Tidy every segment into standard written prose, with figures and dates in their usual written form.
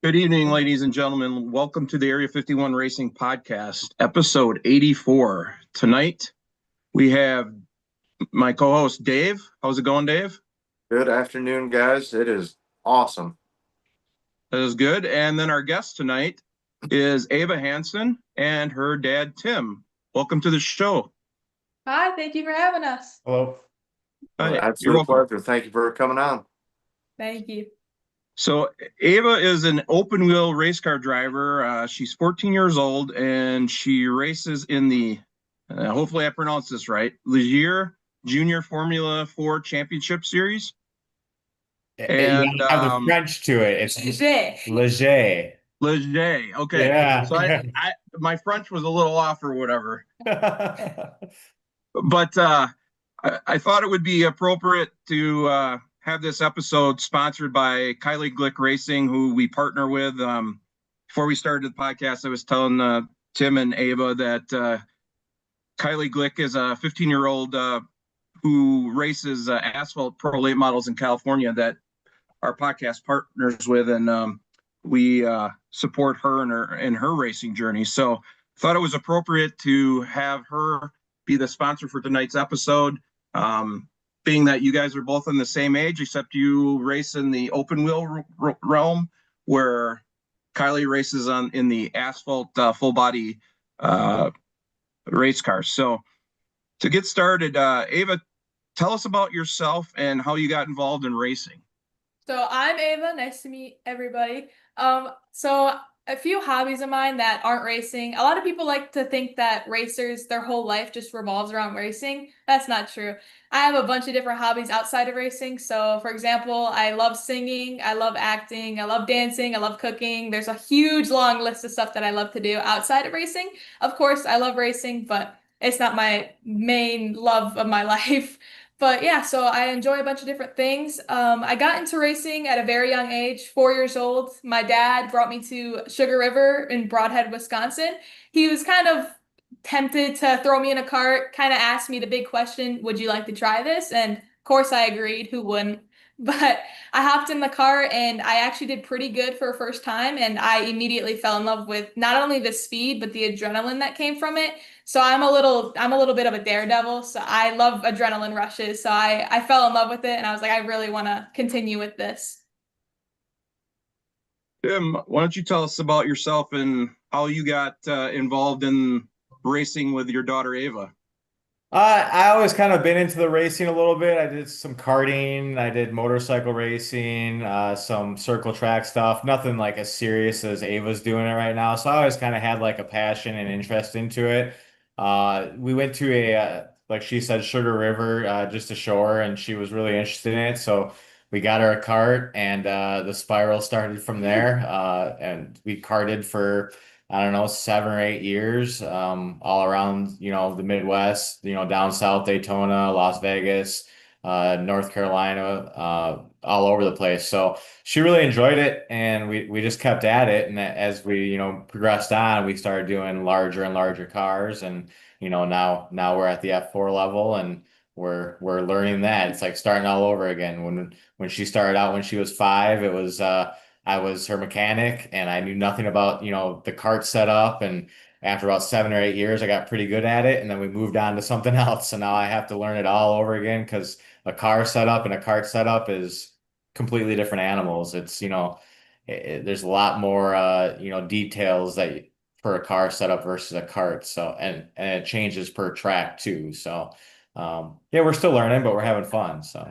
Good evening, ladies and gentlemen. Welcome to the Area 51 Racing Podcast, episode 84. Tonight, we have my co host, Dave. How's it going, Dave? Good afternoon, guys. It is awesome. That is good. And then our guest tonight is Ava Hansen and her dad, Tim. Welcome to the show. Hi, thank you for having us. Hello. Hi, you're Absolute welcome. pleasure. Thank you for coming on. Thank you. So, Ava is an open wheel race car driver. She's 14 years old and she races in the, hopefully I pronounced this right, Ligier Junior Formula 4 Championship Series. And You have the French to it. It's Jay. Leger. Leger. Okay. Yeah. So my French was a little off or whatever. But I thought it would be appropriate to have this episode sponsored by Kylie Glick Racing, who we partner with. Before we started the podcast, I was telling Tim and Ava that Kylie Glick is a 15-year-old who races asphalt pro late models in California that our podcast partners with, and we support her in her racing journey. So thought it was appropriate to have her be the sponsor for tonight's episode. Being that you guys are both in the same age, except you race in the open wheel realm, where Kylie races in the asphalt full body race cars. So to get started, Ava, tell us about yourself and how you got involved in racing. So I'm Ava. Nice to meet everybody. So a few hobbies of mine that aren't racing. A lot of people like to think that racers, their whole life just revolves around racing. That's not true. I have a bunch of different hobbies outside of racing. So, for example, I love singing, I love acting, I love dancing, I love cooking. There's a huge long list of stuff that I love to do outside of racing. Of course, I love racing, but it's not my main love of my life. But yeah, so I enjoy a bunch of different things. I got into racing at a very young age, 4 years old. My dad brought me to Sugar River in Broadhead, Wisconsin. He was kind of tempted to throw me in a cart, kind of asked me the big question, would you like to try this? And of course I agreed, who wouldn't? But I hopped in the car and I actually did pretty good for a first time. And I immediately fell in love with not only the speed, but the adrenaline that came from it. So I'm a little bit of a daredevil. So I love adrenaline rushes. So I fell in love with it and I was like, I really want to continue with this. Tim, why don't you tell us about yourself and how you got involved in racing with your daughter Ava? I always kind of been into the racing a little bit. I did some karting, I did motorcycle racing, some circle track stuff. Nothing like as serious as Ava's doing it right now. So I always kind of had like a passion and interest into it. We went to like she said, Sugar River, just ashore, and she was really interested in it. So we got her a cart, and the spiral started from there. And we karted for I don't know, 7 or 8 years, all around, the Midwest, down south, Daytona, Las Vegas, North Carolina, all over the place. So she really enjoyed it, and we just kept at it. And as we, progressed on, we started doing larger and larger cars, and now we're at the F4 level, and we're learning that. It's like starting all over again. When she started out when she was 5, it was I was her mechanic and I knew nothing about, the cart setup. And after about 7 or 8 years, I got pretty good at it. And then we moved on to something else. So now I have to learn it all over again because a car setup and a cart setup is completely different animals. It's, there's a lot more, details that for a car setup versus a cart. So, and it changes per track too. So, yeah, we're still learning, but we're having fun. So.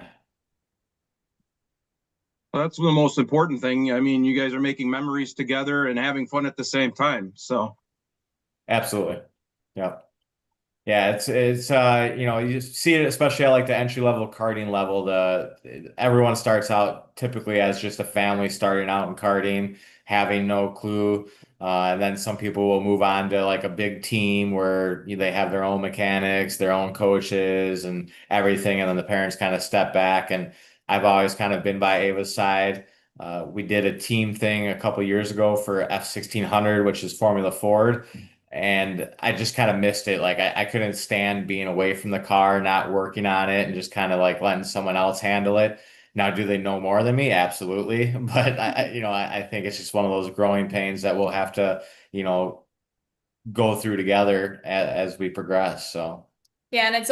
Well, that's the most important thing. I mean, you guys are making memories together and having fun at the same time. So Absolutely. Yeah. Yeah, it's you see it especially at like the entry level karting level. The everyone starts out typically as just a family starting out in karting, having no clue. And then some people will move on to like a big team where they have their own mechanics, their own coaches and everything. And then the parents kind of step back. And I've always kind of been by Ava's side. We did a team thing a couple years ago for F1600, which is Formula Ford. And I just kind of missed it. Like I couldn't stand being away from the car, not working on it, and just kind of like letting someone else handle it. Now, do they know more than me? Absolutely. But I think it's just one of those growing pains that we'll have to, you know, go through together as we progress. So. Yeah, and it's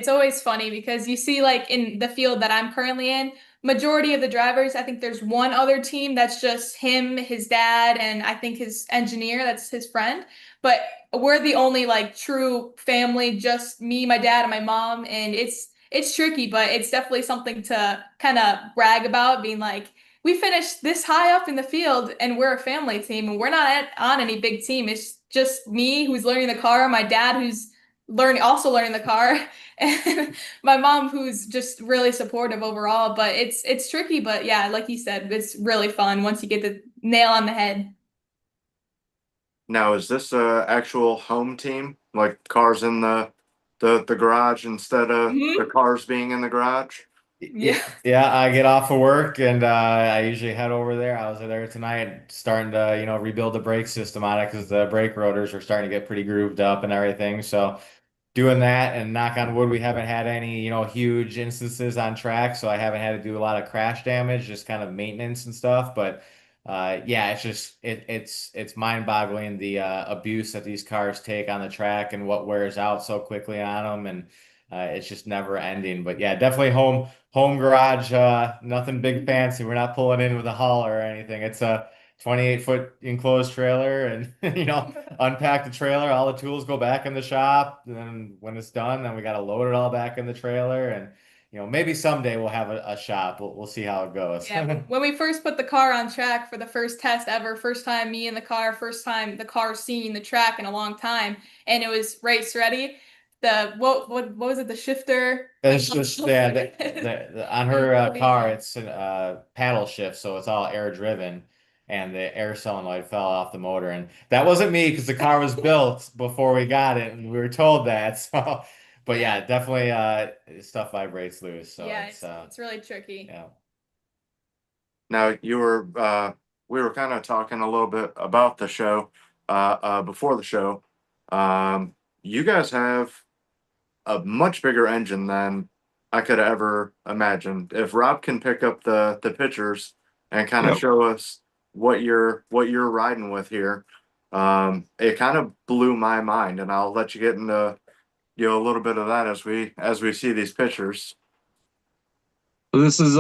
always funny because you see like in the field that I'm currently in, majority of the drivers, I think there's one other team that's just him, his dad, and I think his engineer, that's his friend. But we're the only like true family, just me, my dad, and my mom, and it's tricky, but it's definitely something to kind of brag about, being like, we finished this high up in the field and we're a family team and we're not on any big team. It's just me who's learning the car, my dad who's learning the car, and my mom who's just really supportive overall. But it's tricky, but yeah, like you said, it's really fun once you get the nail on the head. Now, is this a actual home team? Like cars in the garage instead of the Hmm. cars being in the garage? Yeah. Yeah, I get off of work and I usually head over there. I was there tonight starting to, rebuild the brake system on it because the brake rotors are starting to get pretty grooved up and everything. So doing that and knock on wood, we haven't had any, huge instances on track. So I haven't had to do a lot of crash damage, just kind of maintenance and stuff. But yeah, it's just it's mind-boggling the abuse that these cars take on the track and what wears out so quickly on them, and it's just never ending. But yeah, definitely home garage, nothing big fancy. We're not pulling in with a hauler or anything. It's a 28-foot enclosed trailer, and unpack the trailer, all the tools go back in the shop. And then when it's done, then we got to load it all back in the trailer. And maybe someday we'll have a shop. We'll see how it goes. Yeah, when we first put the car on track for the first test ever, first time me in the car, first time the car seeing the track in a long time, and it was race ready. The what was it? The shifter. It's just yeah, on her car, Unbelievable. it's paddle shift, so it's all air driven, and the air solenoid fell off the motor, and that wasn't me because the car was built before we got it, and we were told that. So, but Yeah, yeah, definitely stuff vibrates loose, so yeah, it's it's really tricky. yeah. Now, we were kind of talking a little bit about the show, before the show. You guys have a much bigger engine than I could ever imagine. If Rob can pick up the pictures and kind of Yep. show us what you're riding with here, it kind of blew my mind, and I'll let you get into a little bit of that as we see these pictures. So this is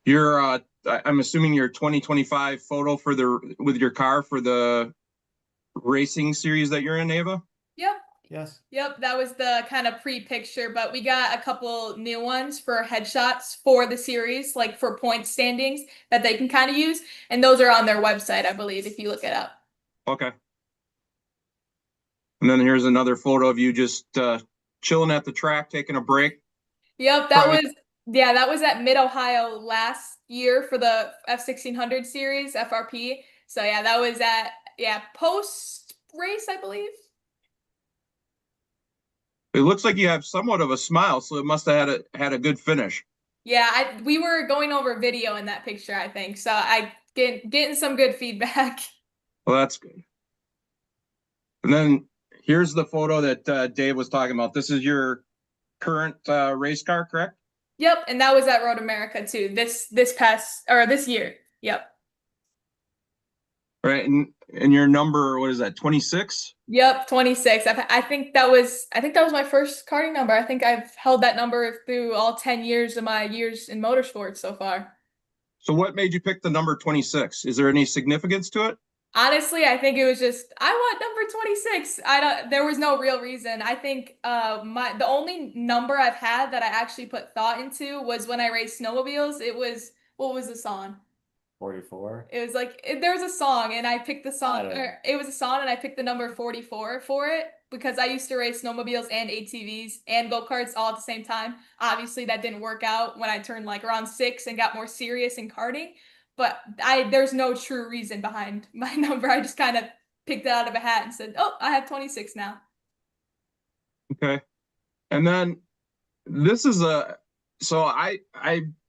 your I'm assuming your 2025 photo for the with your car for the racing series that you're in, Ava. Yep. Yes. Yep, that was the kind of pre-picture, but we got a couple new ones for headshots for the series, like for point standings that they can kind of use, and those are on their website, I believe, if you look it up. Okay. And then here's another photo of you just chilling at the track, taking a break. Yep, Probably. that was at Mid-Ohio last year for the F1600 series, FRP. So yeah, that was at post race, I believe. It looks like you have somewhat of a smile, so it must have had a good finish. Yeah, we were going over video in that picture, I think. So I getting some good feedback. Well, that's good. And then here's the photo that Dave was talking about. This is your current race car, correct? Yep, and that was at Road America too. This past or this year. Yep. Right. And your number, what is that, 26? Yep, 26. I think that was my first karting number. I think I've held that number through all 10 years of my years in motorsports so far. So what made you pick the number 26? Is there any significance to it? Honestly, I think it was just I want number 26. I don't There was no real reason. I think the only number I've had that I actually put thought into was when I raced snowmobiles. It was what was the song? 44. It was like there was a song and I picked the I song, don't know. or it was a song and I picked the number 44 for it because I used to race snowmobiles and ATVs and go-karts all at the same time. Obviously that didn't work out when I turned like around 6 and got more serious in karting, but there's no true reason behind my number. I just kind of picked it out of a hat and said, "Oh, I have 26 now." Okay. And then this is so I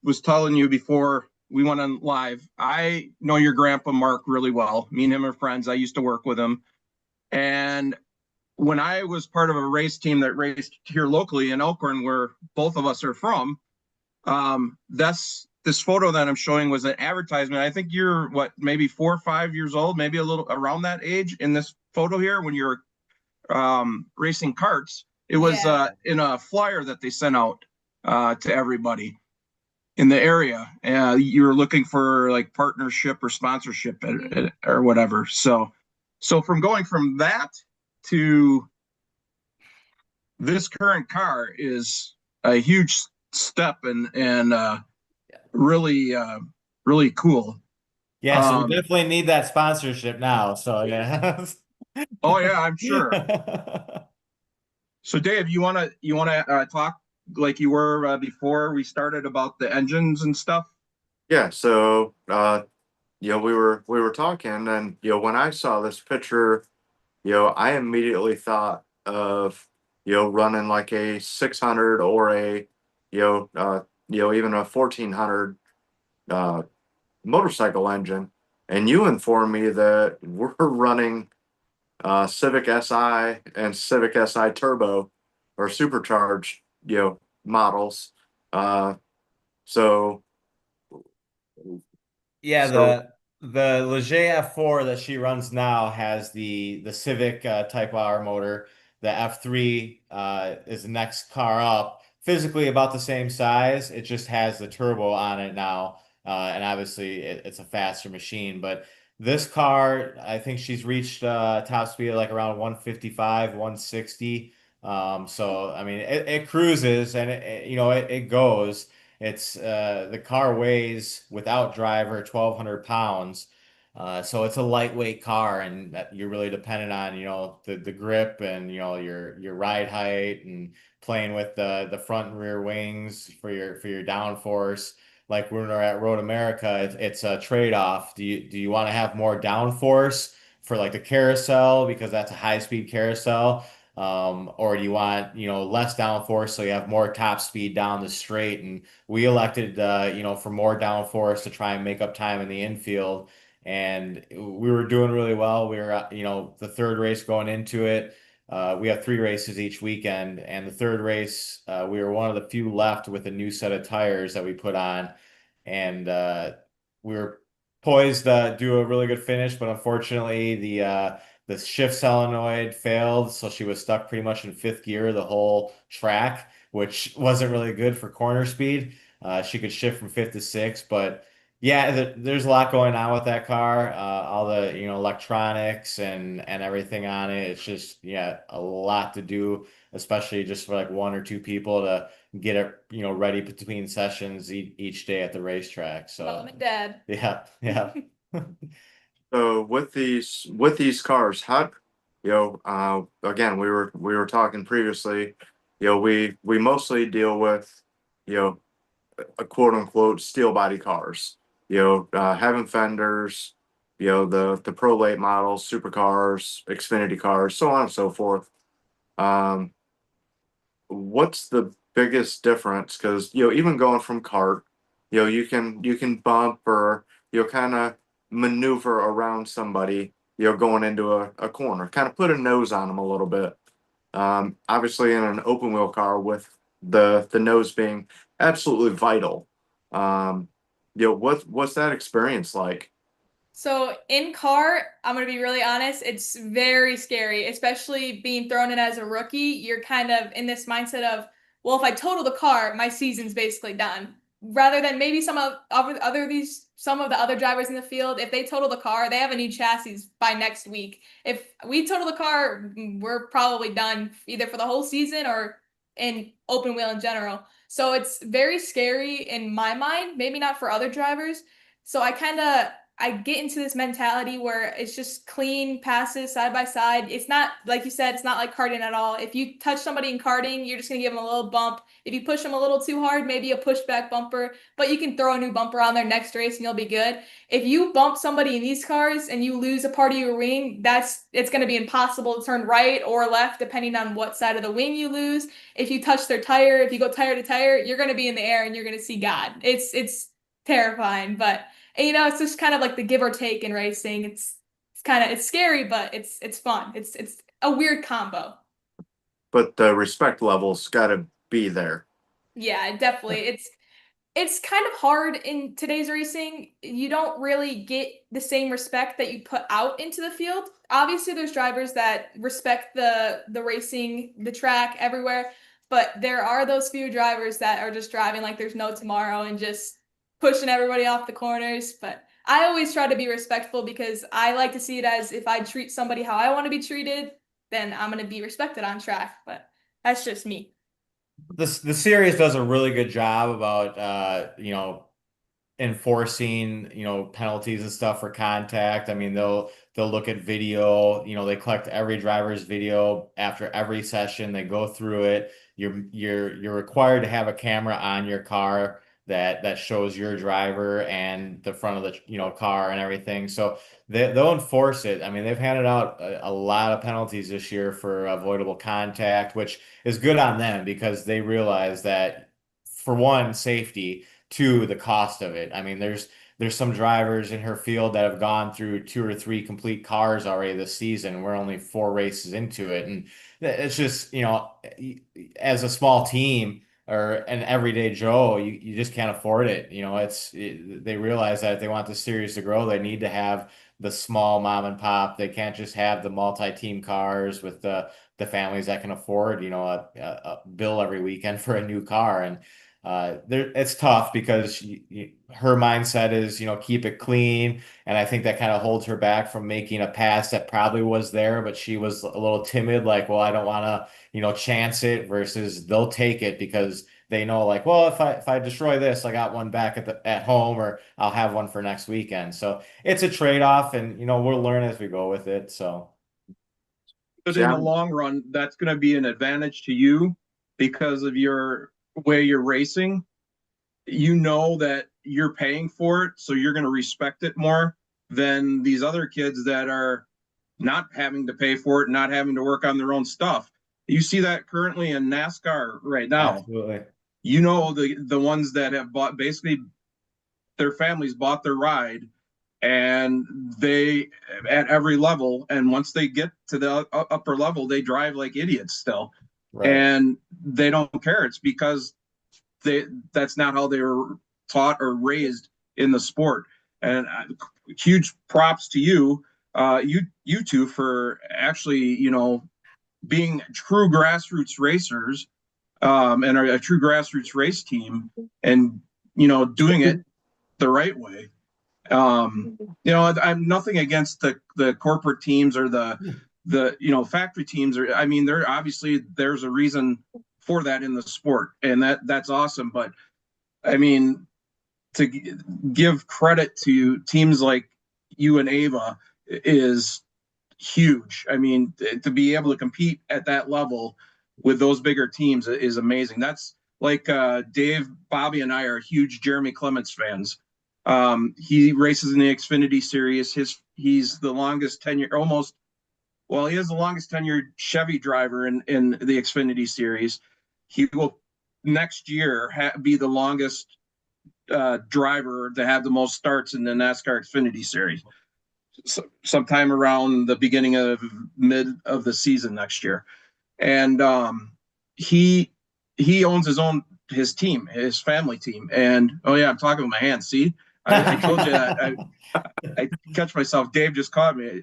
was telling you before we went on live, I know your grandpa Mark really well. Me and him are friends. I used to work with him. And when I was part of a race team that raced here locally in Elkhorn, where both of us are from, This photo that I'm showing was an advertisement. I think you're what, maybe 4 or 5 years old, maybe a little around that age in this photo here when you're racing karts. It was Yeah. in a flyer that they sent out to everybody in the area. You were looking for like partnership or sponsorship or whatever. So from going from that to this current car is a huge step and really really cool. Yeah, so we Um, definitely need that sponsorship now. So yeah. oh yeah, I'm sure. So Dave, you wanna talk like you were before we started about the engines and stuff? Yeah, so we were talking, and when I saw this picture, I immediately thought of running like a 600 or a even a 1400 uh motorcycle engine, and you informed me that we're running Civic Si and Civic Si Turbo or supercharged models. Uh, so Yeah, so the Leger F4 that she runs now has the Civic Type R motor. The F3 is the next car up, physically about the same size. It just has the turbo on it now, and obviously it's a faster machine. But this car, I think she's reached top speed of like around 155, 160. So I mean, it cruises and it goes. It's the car weighs without driver 1,200 pounds. So it's a lightweight car, and that you're really dependent on, the grip and your ride height and playing with the front and rear wings for your downforce. Like when we're at Road America, it's a trade-off. Do you want to have more downforce for like the carousel because that's a high-speed carousel? Or do you want, less downforce so you have more top speed down the straight? And we elected, for more downforce to try and make up time in the infield. And we were doing really well. We were, the third race going into it. We have 3 races each weekend, and the third race, we were one of the few left with a new set of tires that we put on, and we were poised to do a really good finish, but unfortunately, the shift solenoid failed, so she was stuck pretty much in fifth gear the whole track, which wasn't really good for corner speed. She could shift from fifth to sixth, but yeah, there's a lot going on with that car. All the electronics and everything on it. It's just yeah, a lot to do, especially just for like one or two people to get it ready between sessions each day at the racetrack. Mom So and dad. yeah, yeah. so with these cars, how again, we were talking previously, we mostly deal with you know a quote unquote steel body cars, having fenders, the pro late models, supercars, Xfinity cars, so on and so forth. Um, what's the biggest difference? Because even going from kart, you can bump or kind of maneuver around somebody, going into a corner, kind of put a nose on them a little bit. Obviously, in an open wheel car with the nose being absolutely vital. Um, what's that experience like? So in car, I'm gonna be really honest, it's very scary, especially being thrown in as a rookie. You're kind of in this mindset of, well, if I total the car, my season's basically done. Rather than maybe some of the other drivers in the field, if they total the car, they have a new chassis by next week. If we total the car, we're probably done either for the whole season or in open wheel in general. So it's very scary in my mind, maybe not for other drivers. So I get into this mentality where it's just clean passes side by side. It's not like you said, it's not like karting at all. If you touch somebody in karting, you're just gonna give them a little bump. If you push them a little too hard, maybe a pushback bumper, but you can throw a new bumper on their next race and you'll be good. If you bump somebody in these cars and you lose a part of your wing, it's gonna be impossible to turn right or left depending on what side of the wing you lose. If you touch their tire, if you go tire to tire, you're gonna be in the air and you're gonna see God. It's terrifying, but and, it's just kind of like the give or take in racing. It's scary, but it's fun. It's a weird combo. But the respect level's got to be there. Yeah, definitely. it's kind of hard in today's racing. You don't really get the same respect that you put out into the field. Obviously, there's drivers that respect the racing, the track, everywhere, but there are those few drivers that are just driving like there's no tomorrow and just pushing everybody off the corners. But I always try to be respectful because I like to see it as if I treat somebody how I want to be treated, then I'm going to be respected on track. But that's just me. The series does a really good job about enforcing, penalties and stuff for contact. I mean, they'll look at video, they collect every driver's video after every session. They go through it. You're required to have a camera on your car that shows your driver and the front of the, car and everything. So they'll enforce it. I mean, they've handed out a lot of penalties this year for avoidable contact, which is good on them because they realize that, for one, safety, two, the cost of it. I mean, there's some drivers in her field that have gone through 2 or 3 complete cars already this season. We're only 4 races into it, and it's just, as a small team or an everyday Joe, you just can't afford it. They realize that if they want the series to grow, they need to have the small mom and pop. They can't just have the multi-team cars with the families that can afford, a bill every weekend for a new car. And it's tough because her mindset is, keep it clean. And I think that kind of holds her back from making a pass that probably was there, but she was a little timid, like, well, I don't want to, chance it, versus they'll take it because they know, like, well, if I destroy this, I got one back at home, or I'll have one for next weekend. So it's a trade-off, and we'll learn as we go with it. So But in the long run, that's going to be an advantage to you because of your way you're racing. You know that you're paying for it, so you're going to respect it more than these other kids that are not having to pay for it, not having to work on their own stuff. You see that currently in NASCAR right now. absolutely. The ones that have bought, basically their families bought their ride, and they at every level, and once they get to the upper level, they drive like idiots still. Right. And they don't care. It's because that's not how they were taught or raised in the sport. And huge props to you, you two, for actually, being true grassroots racers, and are a true grassroots race team, and doing it the right way. I'm nothing against the corporate teams or the factory teams. Or, I mean, there's a reason for that in the sport, and that's awesome. But I mean, to give credit to teams like you and Ava is huge. I mean, to be able to compete at that level with those bigger teams is amazing. That's like Dave, Bobby, and I are huge Jeremy Clements fans. He races in the Xfinity series. He's the longest tenure, he is the longest tenured Chevy driver in the Xfinity series. He will next year be the longest driver to have the most starts in the NASCAR Xfinity series. Sometime around the beginning of mid of the season next year. And he owns his team, his family team. And I'm talking with my hands. See, I told you that. I catch myself. Dave just caught me.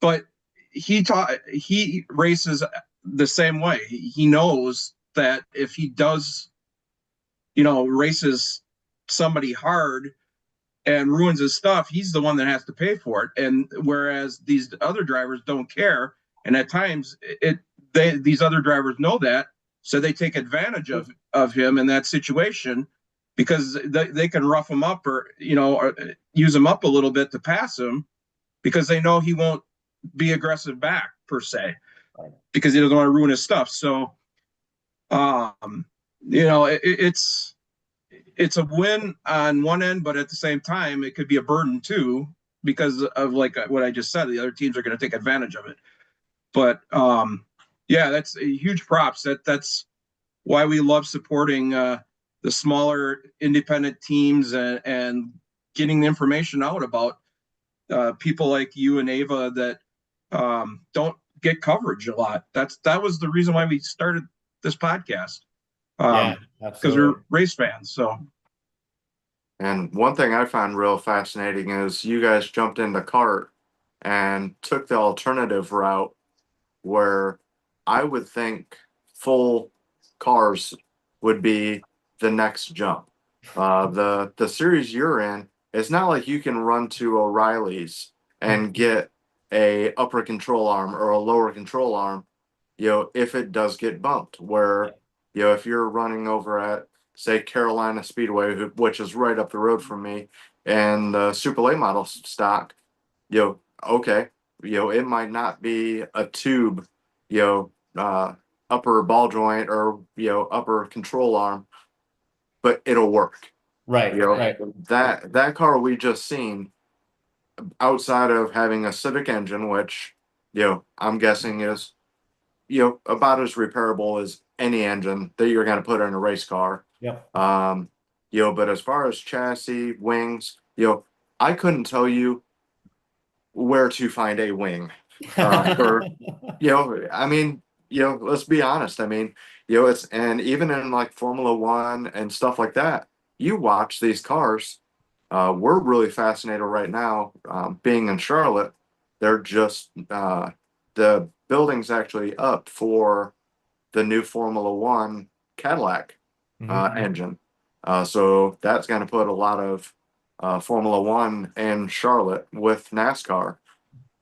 But he races the same way. He knows that if he does, races somebody hard and ruins his stuff, he's the one that has to pay for it. And whereas these other drivers don't care, and at times these other drivers know that, so they take advantage of him in that situation, because they can rough him up or use him up a little bit to pass him, because they know he won't be aggressive back per se, because he doesn't want to ruin his stuff. So, it's a win on one end, but at the same time, it could be a burden too, because of like what I just said. The other teams are going to take advantage of it. But that's a huge props. That's why we love supporting the smaller independent teams and getting the information out about people like you and Ava that don't get coverage a lot. That was the reason why we started this podcast. Yeah, because absolutely. we're race fans. So And one thing I find real fascinating is you guys jumped in the cart and took the alternative route where I would think full cars would be the next jump. The series you're in, it's not like you can run to O'Reilly's and get a upper control arm or a lower control arm, if it does get bumped. Where, if you're running over at say Carolina Speedway, which is right up the road from me, and the Super Late model stock, okay, it might not be a tube, you know, upper ball joint or upper control arm, but it'll work. Right, You know, right. that car we just seen, outside of having a Civic engine, which I'm guessing is about as repairable as any engine that you're going to put in a race car. Yep. But as far as chassis, wings, I couldn't tell you where to find a wing. For I mean, let's be honest. I mean, it's, and even in like Formula One and stuff like that, you watch these cars. We're really fascinated right now, being in Charlotte. They're just the building's actually up for the new Formula One Cadillac engine. So that's going to put a lot of Formula One in Charlotte with NASCAR.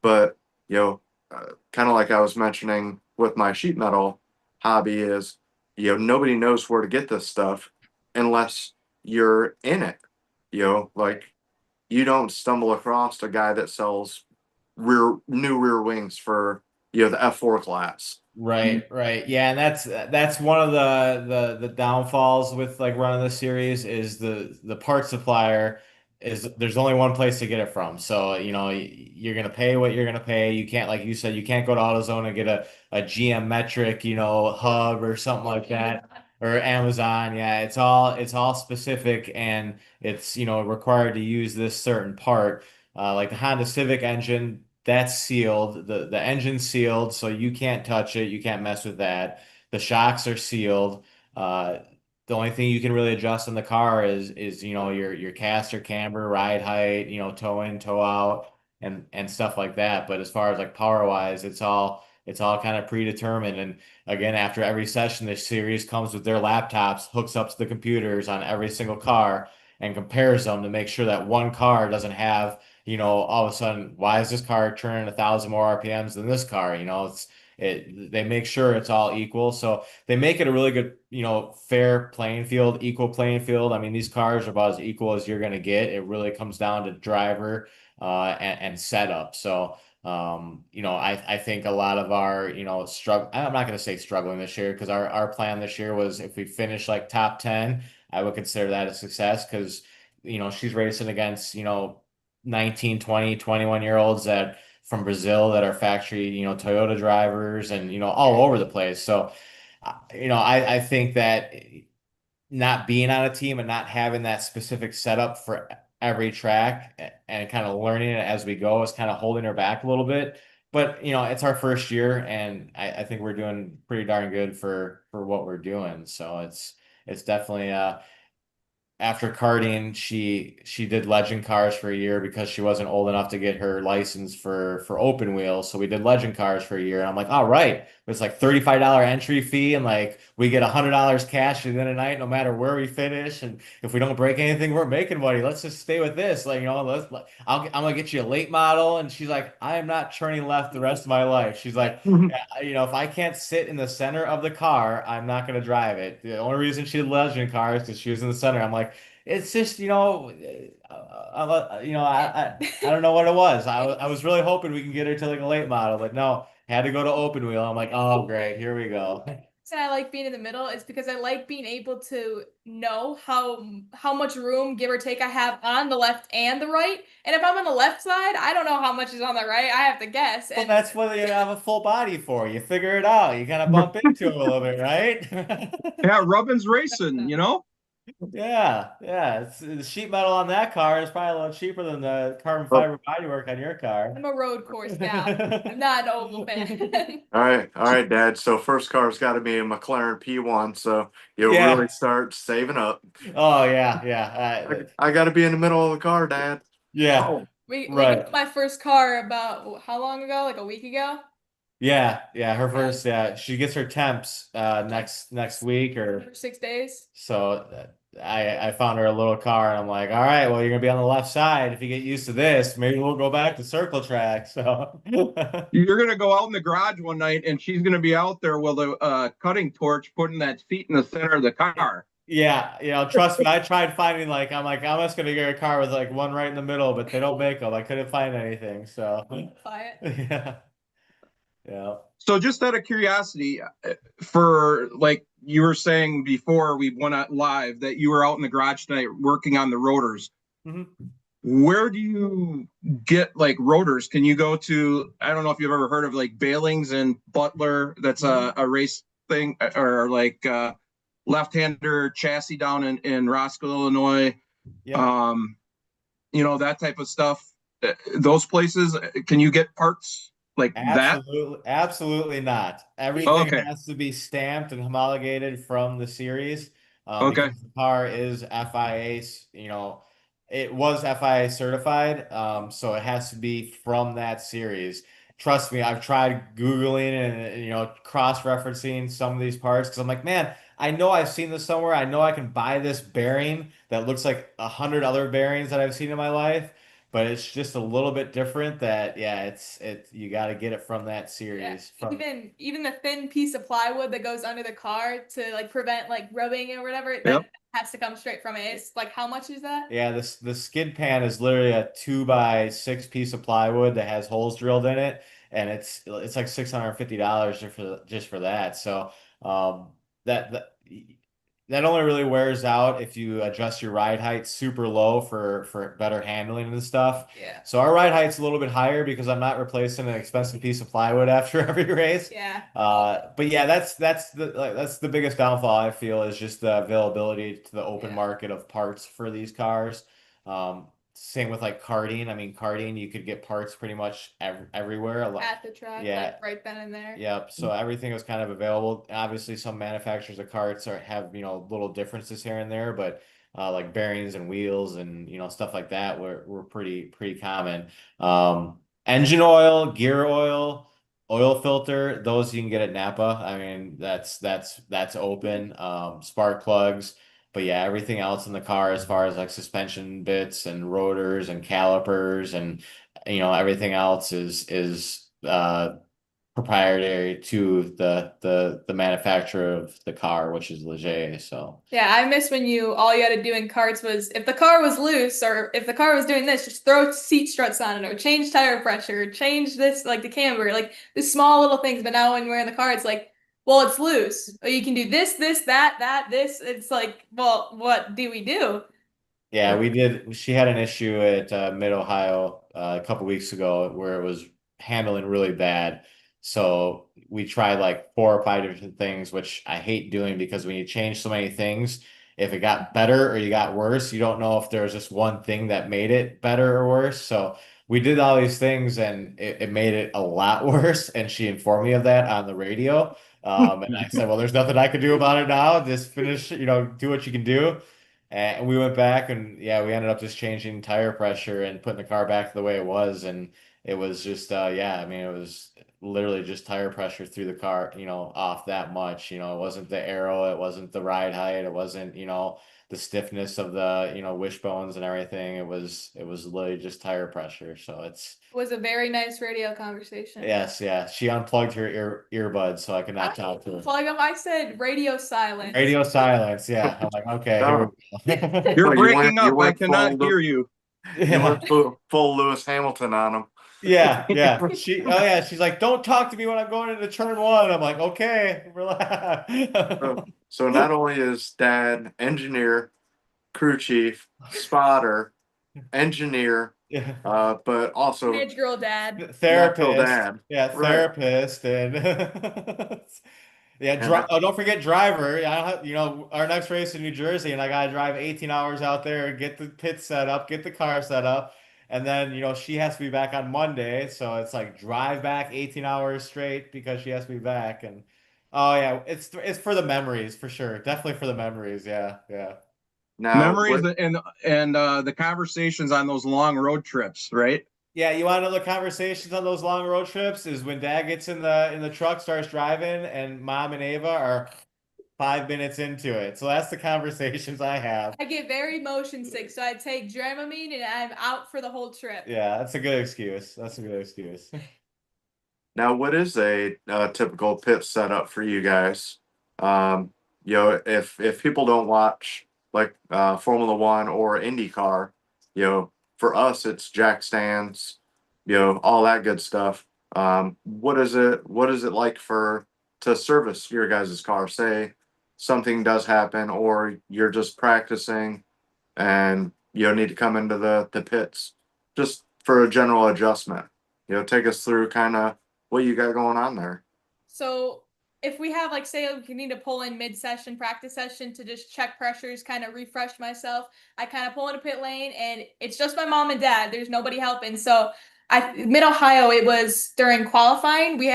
But, kind of like I was mentioning with my sheet metal hobby is, nobody knows where to get this stuff unless you're in it. Like you don't stumble across a guy that sells new rear wings for, the F4 class. Right, right. Yeah, and that's one of the downfalls with like running the series is the part supplier is there's only one place to get it from. So, you're gonna pay what you're gonna pay. You can't, like you said, you can't go to AutoZone and get a GM metric, hub or something like that. Or Amazon. Yeah, it's all specific and it's, required to use this certain part. Like the Honda Civic engine, that's sealed. The engine's sealed, so you can't touch it. You can't mess with that. The shocks are sealed. Uh, the only thing you can really adjust in the car is your caster, camber, ride height, toe in, toe out, and stuff like that. But as far as like power wise, it's all kind of predetermined. And again, after every session, this series comes with their laptops, hooks up to the computers on every single car, and compares them to make sure that one car doesn't have all of a sudden, why is this car turning 1,000 more RPMs than this car? They make sure it's all equal. So they make it a really good, fair playing field, equal playing field. I mean, these cars are about as equal as you're going to get. It really comes down to driver, and setup. So, I think a lot of our, struggle, I'm not going to say struggling this year because our plan this year was if we finish like top 10, I would consider that a success because, she's racing against, 19, 20, 21-year olds that from Brazil that are factory, Toyota drivers and, all over the place. So, I think that not being on a team and not having that specific setup for every track and kind of learning it as we go is kind of holding her back a little bit. But, it's our first year and I think we're doing pretty darn good for what we're doing. So it's definitely after karting, she did legend cars for a year because she wasn't old enough to get her license for open wheel. So we did legend cars for a year. And I'm like, all right, it's like $35 entry fee, and like we get $100 cash at the end of the night, no matter where we finish. And if we don't break anything, we're making money. Let's just stay with this. Like, I'm gonna get you a late model. And she's like, I am not turning left the rest of my life. She's like, if I can't sit in the center of the car, I'm not going to drive it. The only reason she did legend cars is because she was in the center. I'm like, it's just, I don't know what it was. I was really hoping we can get her to like a late model, but no, had to go to open wheel. I'm like, oh, great, here we go. And I like being in the middle is because I like being able to know how much room, give or take, I have on the left and the right. And if I'm on the left side, I don't know how much is on the right. I have to guess. Well, And that's what you have a full body for. You figure it out. You kind of bump into it a little bit, right? Yeah, Rubbin's racing, Yeah, yeah. It's the sheet metal on that car is probably a little cheaper than the carbon Well, fiber bodywork on your car. I'm a road course gal. I'm not an oval fan. all right, Dad. So first car's got to be a McLaren P1. So you'll Yeah. really start saving up. Oh yeah, yeah. I got to be in the middle of the car, Dad. Yeah. Oh, We Right. got my first car about how long ago? Like a week ago? Yeah, yeah. Her first, yeah. She gets her temps next week or For 6 days. so. I found her a little car and I'm like, all right, well, you're gonna be on the left side. If you get used to this, maybe we'll go back to circle track. So You're gonna go out in the garage one night, and she's gonna be out there with a cutting torch, putting that seat in the center of the car. yeah, trust me, I tried finding like I'm just gonna get a car with like one right in the middle, but they don't make them. I couldn't find anything. So Buy it. yeah, yeah. So, just out of curiosity, for like you were saying before we went out live that you were out in the garage tonight working on the rotors. Mhm. Where do you get like rotors? Can you go to, I don't know if you've ever heard of like Bailings and Butler, that's a race thing, or like left-hander chassis down in Roscoe, Illinois. Yeah. That type of stuff. Those places, can you get parts like that? Absolutely, absolutely not. Oh, Everything okay. has to be stamped and homologated from the series, Okay. because the car is FIA, it was FIA certified, so it has to be from that series. Trust me, I've tried Googling and cross-referencing some of these parts because I'm like, man, I know I've seen this somewhere. I know I can buy this bearing that looks like 100 other bearings that I've seen in my life, but it's just a little bit different that yeah, it's you got to get it from that Yeah. series from Even the thin piece of plywood that goes under the car to like prevent like rubbing or whatever, Yep. that has to come straight from it. It's like how much is that? yeah, this the skid pan is literally a 2 by 6 piece of plywood that has holes drilled in it, and it's like $650 just for that. So that that that only really wears out if you adjust your ride height super low for better handling and stuff. Yeah. So our ride height's a little bit higher because I'm not replacing an expensive piece of plywood after every race. Yeah. But yeah, that's the biggest downfall I feel is just the availability to the open Yeah. market of parts for these cars. Same with like karting. I mean, karting you could get parts pretty much everywhere. At the track, Yeah. like right then and there. Yep. So everything was kind of available. Obviously, some manufacturers of carts have little differences here and there, but like bearings and wheels and stuff like that were pretty common. Engine oil, gear oil filter, those you can get at Napa. I mean, that's open. Spark plugs. But yeah, everything else in the car as far as like suspension bits and rotors and calipers and everything else is proprietary to the manufacturer of the car, which is Leger. So Yeah, I miss when all you had to do in carts was if the car was loose or if the car was doing this, just throw seat struts on it or change tire pressure, change this like the camber, like the small little things. But now when we're in the car, it's like, well, it's loose. Or you can do this, that, this. It's like, well, what do we do? yeah, we did. She had an issue at Mid Ohio a couple weeks ago where it was handling really bad. So we tried like 4 or 5 different things, which I hate doing because when you change so many things, if it got better or you got worse, you don't know if there was just one thing that made it better or worse. So we did all these things and it made it a lot worse. And she informed me of that on the radio. And I said, well, there's nothing I can do about it now. Just finish, do what you can do. And we went back and yeah, we ended up just changing tire pressure and putting the car back the way it was. And it was just, yeah, I mean, it was literally just tire pressure through the car, off that much. It wasn't the aero, it wasn't the ride height, it wasn't, the stiffness of the, wishbones and everything. It was literally just tire pressure. So it's, It was a very nice radio conversation. yes, yeah. She unplugged her earbuds so I could not talk to her. Plug them. I said radio silence. Radio silence, yeah. I'm like, okay, here we go. You're Oh, breaking up. I went cannot full, hear you. you Yeah. went full Lewis Hamilton on him. Yeah, yeah. She's like, don't talk to me when I'm going into turn one. I'm like, okay, relax. So not only is Dad engineer, crew chief, spotter, engineer, Yeah. but also Teenage girl dad. Therapist. dad. Yeah, Right. therapist and Yeah, And that- don't forget driver. Our next race in New Jersey, and I gotta drive 18 hours out there, get the pit set up, get the car set up, and then she has to be back on Monday, so it's like drive back 18 hours straight because she has to be back. And oh yeah, it's for the memories for sure, definitely for the memories. Yeah, yeah. now, Memories and the conversations on those long road trips, right? Yeah, you want to know the conversations on those long road trips is when dad gets in the truck, starts driving, and mom and Ava are 5 minutes into it. So that's the conversations I have. I get very motion sick, so I take Dramamine and I'm out for the whole trip. Yeah, that's a good excuse. That's a good excuse. now, what is a typical pit setup for you guys? If people don't watch like Formula One or IndyCar, for us it's jack stands, all that good stuff. What is it? What is it like to service your guys' car? Say something does happen, or you're just practicing, and you need to come into the pits just for a general adjustment. Take us through kind of what you got going on there. So if we have, like, say we need to pull in mid-session practice session to just check pressures, kind of refresh myself, I kind of pull into pit lane and it's just my mom and dad. There's nobody helping. So Mid Ohio, it was during qualifying. We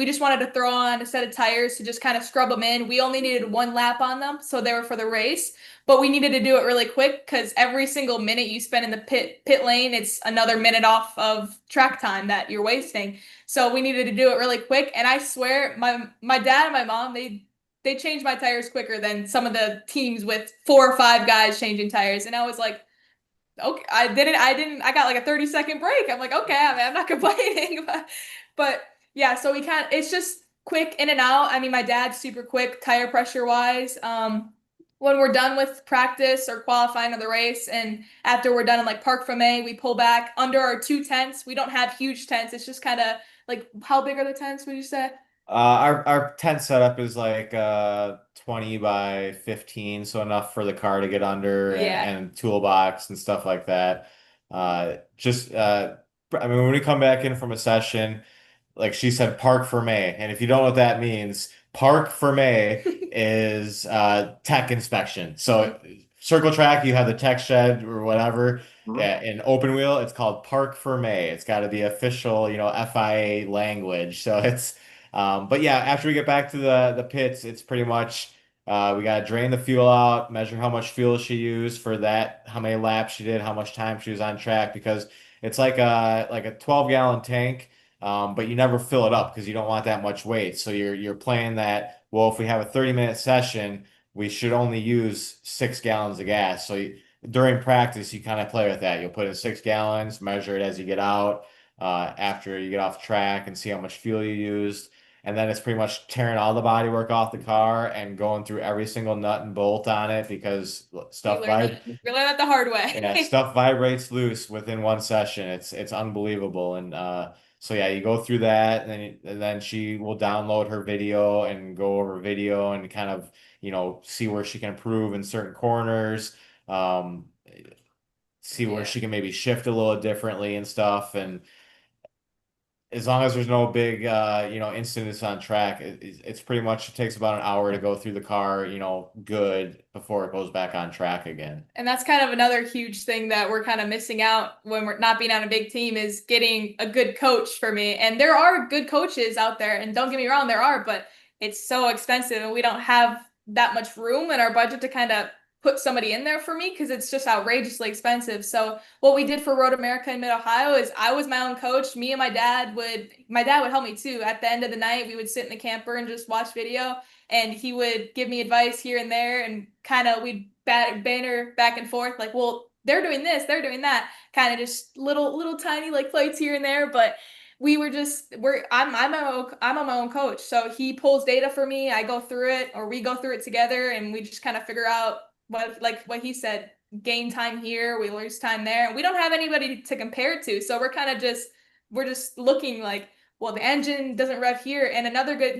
just wanted to throw on a set of tires to just kind of scrub them in. We only needed one lap on them, so they were for the race. But we needed to do it really quick because every single minute you spend in the pit lane, it's another minute off of track time that you're wasting. So we needed to do it really quick. And I swear, my dad and my mom, they changed my tires quicker than some of the teams with 4 or 5 guys changing tires. And I was like, okay, I got like a 30-second break. I'm like, okay, I'm not complaining. But yeah, so it's just quick in and out. I mean, my dad's super quick tire pressure wise. When we're done with practice or qualifying of the race, and after we're done in like Parc Fermé, we pull back under our 2 tents. We don't have huge tents. It's just kind of like, how big are the tents, would you say? Our tent setup is like 20 by 15, so enough for the car to get under Yeah. and toolbox and stuff like that. I mean, when we come back in from a session, like she said, Parc Fermé, and if you don't know what that means, Parc Fermé is tech inspection. So circle track, you have the tech shed or whatever. Mhm. Yeah, in open wheel, it's called Parc Fermé. It's got to be official, FIA language. So but yeah, after we get back to the pits, it's pretty much we gotta drain the fuel out, measure how much fuel she used for that, how many laps she did, how much time she was on track, because it's like a 12-gallon tank, but you never fill it up because you don't want that much weight. So you're playing that, well, if we have a 30-minute session, we should only use 6 gallons of gas. So during practice, you kind of play with that. You'll put in 6 gallons, measure it as you get out, after you get off track, and see how much fuel you used. And then it's pretty much tearing all the bodywork off the car and going through every single nut and bolt on it because stuff We learned that the hard way. yeah, stuff vibrates loose within one session. It's unbelievable. And so yeah, you go through that, and then she will download her video and go over video and kind of, see where she can improve in certain corners, um, see where Yeah. she can maybe shift a little differently and stuff. And as long as there's no big incidents on track, it's pretty much, it takes about an hour to go through the car, good before it goes back on track again. And that's kind of another huge thing that we're kind of missing out when we're not being on a big team, is getting a good coach for me. And there are good coaches out there, and don't get me wrong, there are, but it's so expensive and we don't have that much room in our budget to kind of put somebody in there for me because it's just outrageously expensive. So what we did for Road America in Mid Ohio is I was my own coach. Me and my dad would help me too. At the end of the night, we would sit in the camper and just watch video, and he would give me advice here and there, and kind of we'd banter back and forth like, well, they're doing this, they're doing that, kind of just little tiny like fights here and there. But I'm on my own coach, so he pulls data for me, I go through it, or we go through it together, and we just kind of figure out what he said, gain time here, we lose time there, and we don't have anybody to compare to. So we're just looking like, well, the engine doesn't rev here. And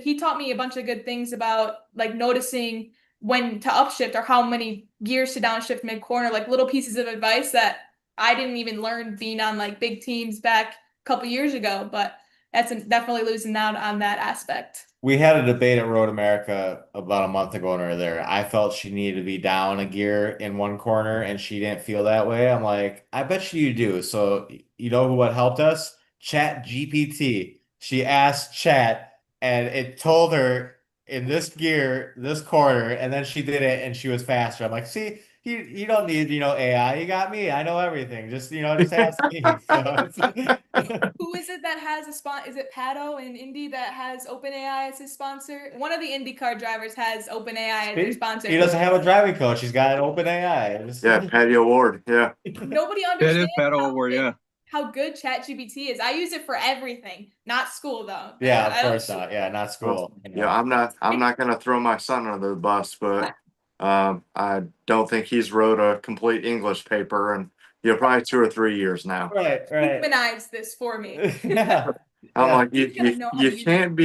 he taught me a bunch of good things about like noticing when to upshift or how many gears to downshift mid corner, like little pieces of advice that I didn't even learn being on like big teams back a couple years ago. But definitely losing out on that aspect. We had a debate at Road America about a month ago when we were there. I felt she needed to be down a gear in one corner, and she didn't feel that way. I'm like, I bet you do. So you know what helped us? Chat GPT. She asked Chat, and it told her in this gear, this corner, and then she did it, and she was faster. I'm like, see, you don't need, AI. You got me. I know everything. Just ask me. Who is it that has a spot? Is it Pato in Indy that has OpenAI as his sponsor? One of the IndyCar drivers has OpenAI as their sponsor. He doesn't have a driving coach. He's got an OpenAI. Yeah, Patty Award. Yeah. Nobody That understands is Paddle Award, yeah. how good ChatGPT is. I use it for everything, not school though. Yeah, of I don't- course not. Yeah, not school. Yeah, I'm not gonna throw my son under the bus, but I don't think he's wrote a complete English paper in probably 2 or 3 years now. Right, right. Humanize this for me. Yeah. I'm Yeah. like, You gotta know how to you use can't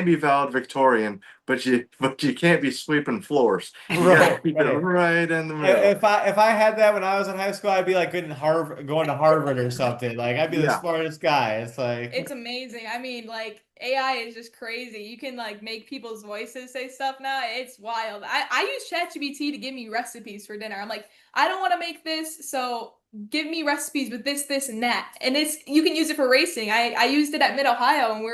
be valedictorian, but you can't be sweeping floors. You gotta Right, keep it right. right in the middle. If I had that when I was in high school, I'd be like good in Harvard, going to Harvard or something. Like I'd be the Yeah. smartest guy. It's like It's amazing. I mean, like AI is just crazy. You can like make people's voices say stuff now. It's wild. I use ChatGPT to give me recipes for dinner. I'm like, I don't want to make this, so give me recipes with this, and that. And you can use it for racing. I used it at Mid Ohio, and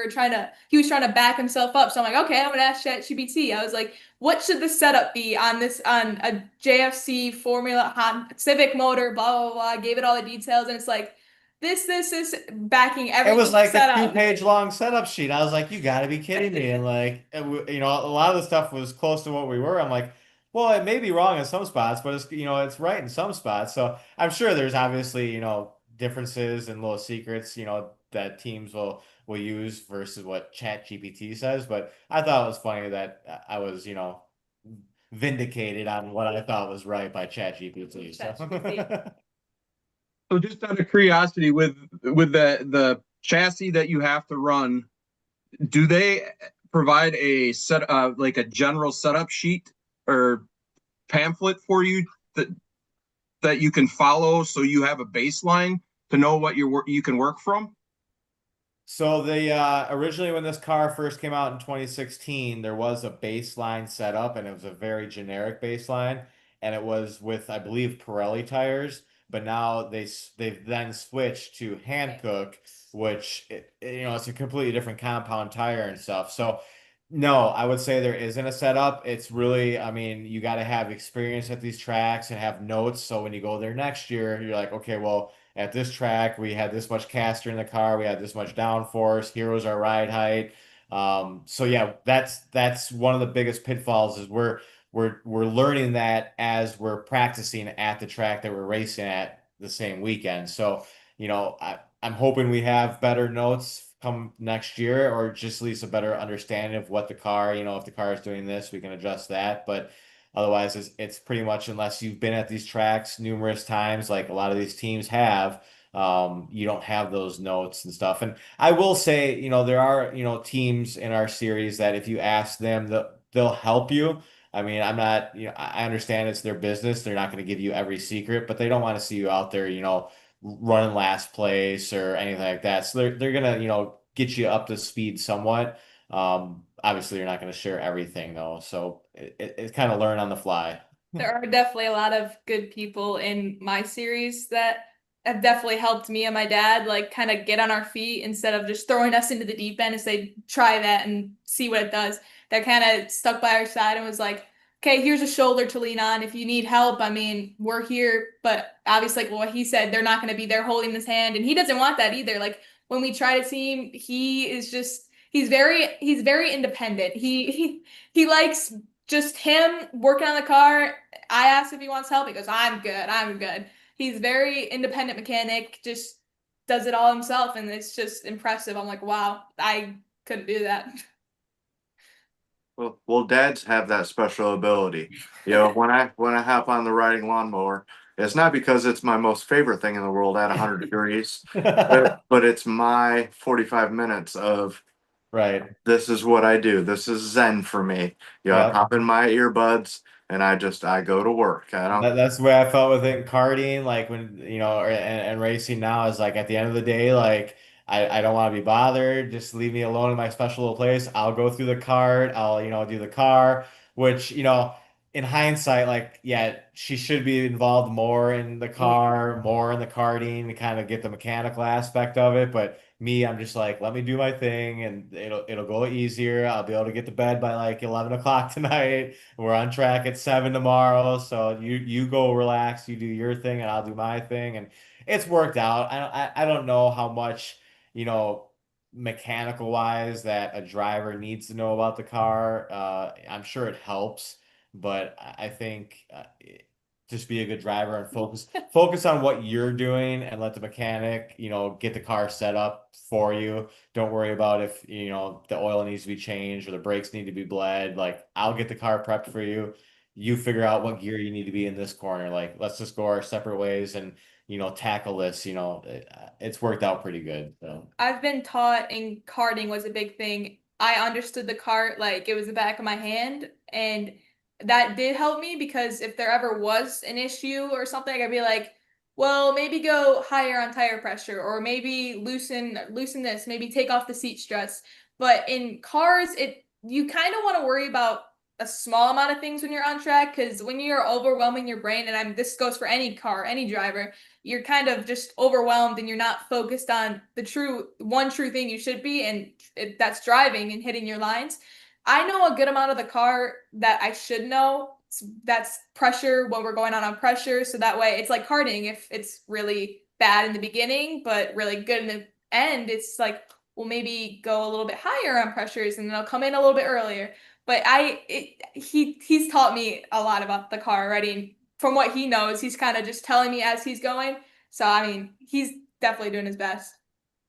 he was trying to back himself up. So I'm like, okay, I'm gonna ask ChatGPT. I was like, what should the setup be on a JFC Formula Civic motor, blah blah blah. I gave it all the details, and it's like this backing it everything was like a set up. 2-page long setup sheet. I was like, you got to be kidding me. And like, a lot of the stuff was close to what we were. I'm like, well, it may be wrong in some spots, but it's right in some spots. So I'm sure there's obviously, differences and little secrets, that teams will use versus what Chat GPT says. But I thought it was funny that I was, vindicated on what I thought was right by Chat GPT. ChatGPT. So just out of curiosity, with the chassis that you have to run, do they provide a like a general setup sheet or pamphlet for you that you can follow, so you have a baseline to know what you can work from? So originally when this car first came out in 2016, there was a baseline setup, and it was a very generic baseline, and it was with, I believe, Pirelli tires. But now they've then switched to Hankook, which it's a completely different compound tire and stuff. So no, I would say there isn't a setup. It's really, I mean, you got to have experience at these tracks and have notes. So when you go there next year, you're like, okay, well, at this track, we had this much caster in the car, we had this much downforce, here was our ride height. So yeah, that's one of the biggest pitfalls is we're learning that as we're practicing at the track that we're racing at the same weekend. So, I'm hoping we have better notes come next year, or just at least a better understanding of what the car, if the car is doing this, we can adjust that. But otherwise, it's pretty much, unless you've been at these tracks numerous times, like a lot of these teams have, you don't have those notes and stuff. And I will say, there are, teams in our series that if you ask them, they'll help you. I mean, I'm not, I understand it's their business. They're not going to give you every secret, but they don't want to see you out there, running last place or anything like that. So they're gonna, get you up to speed somewhat. Obviously, you're not going to share everything though, so it's kind of learn on the fly. There are definitely a lot of good people in my series that have definitely helped me and my dad like kind of get on our feet instead of just throwing us into the deep end and say try that and see what it does. That kind of stuck by our side and was like, okay, here's a shoulder to lean on if you need help. I mean, we're here, but obviously, like what he said, they're not going to be there holding his hand, and he doesn't want that either. Like when we try to team, he is just he's very independent. He likes just him working on the car. I asked if he wants help. He goes, I'm good. He's very independent mechanic, just does it all himself, and it's just impressive. I'm like, wow, I couldn't do that. Well, dads have that special ability. When I hop on the riding lawnmower, it's not because it's my most favorite thing in the world at 100 degrees, but it's my 45 minutes of Right. this is what I do. This is zen for me. I Yep. pop in my earbuds and I go to work. I don't. That's the way I felt with it in karting, like when, and racing now is like at the end of the day, like I don't want to be bothered. Just leave me alone in my special little place. I'll go through the cart. I'll, do the car, which, in hindsight, like, yeah, she should be involved more in the car, more in the karting to kind of get the mechanical aspect of it. But me, I'm just like, let me do my thing and it'll go easier. I'll be able to get to bed by like 11 o'clock tonight. We're on track at 7 tomorrow. So you go relax, you do your thing and I'll do my thing. And it's worked out. I don't know how much, mechanical wise that a driver needs to know about the car. I'm sure it helps, but I think just be a good driver and focus on what you're doing and let the mechanic, get the car set up for you. Don't worry about if, the oil needs to be changed or the brakes need to be bled. Like, I'll get the car prepped for you. You figure out what gear you need to be in this corner. Like, let's just go our separate ways and, tackle this. It's worked out pretty good. So. I've been taught in karting was a big thing. I understood the cart like it was the back of my hand, and that did help me because if there ever was an issue or something, I'd be like, well, maybe go higher on tire pressure, or maybe loosen this, maybe take off the seat struts. But in cars, you kind of want to worry about a small amount of things when you're on track, because when you're overwhelming your brain, and this goes for any car, any driver, you're kind of just overwhelmed and you're not focused on the true thing you should be, and that's driving and hitting your lines. I know a good amount of the car that I should know. That's pressure when we're going on pressure. So that way it's like karting. If it's really bad in the beginning, but really good in the end, it's like, well, maybe go a little bit higher on pressures and then I'll come in a little bit earlier. But he's taught me a lot about the car already. And from what he knows, he's kind of just telling me as he's going. So, I mean, he's definitely doing his best.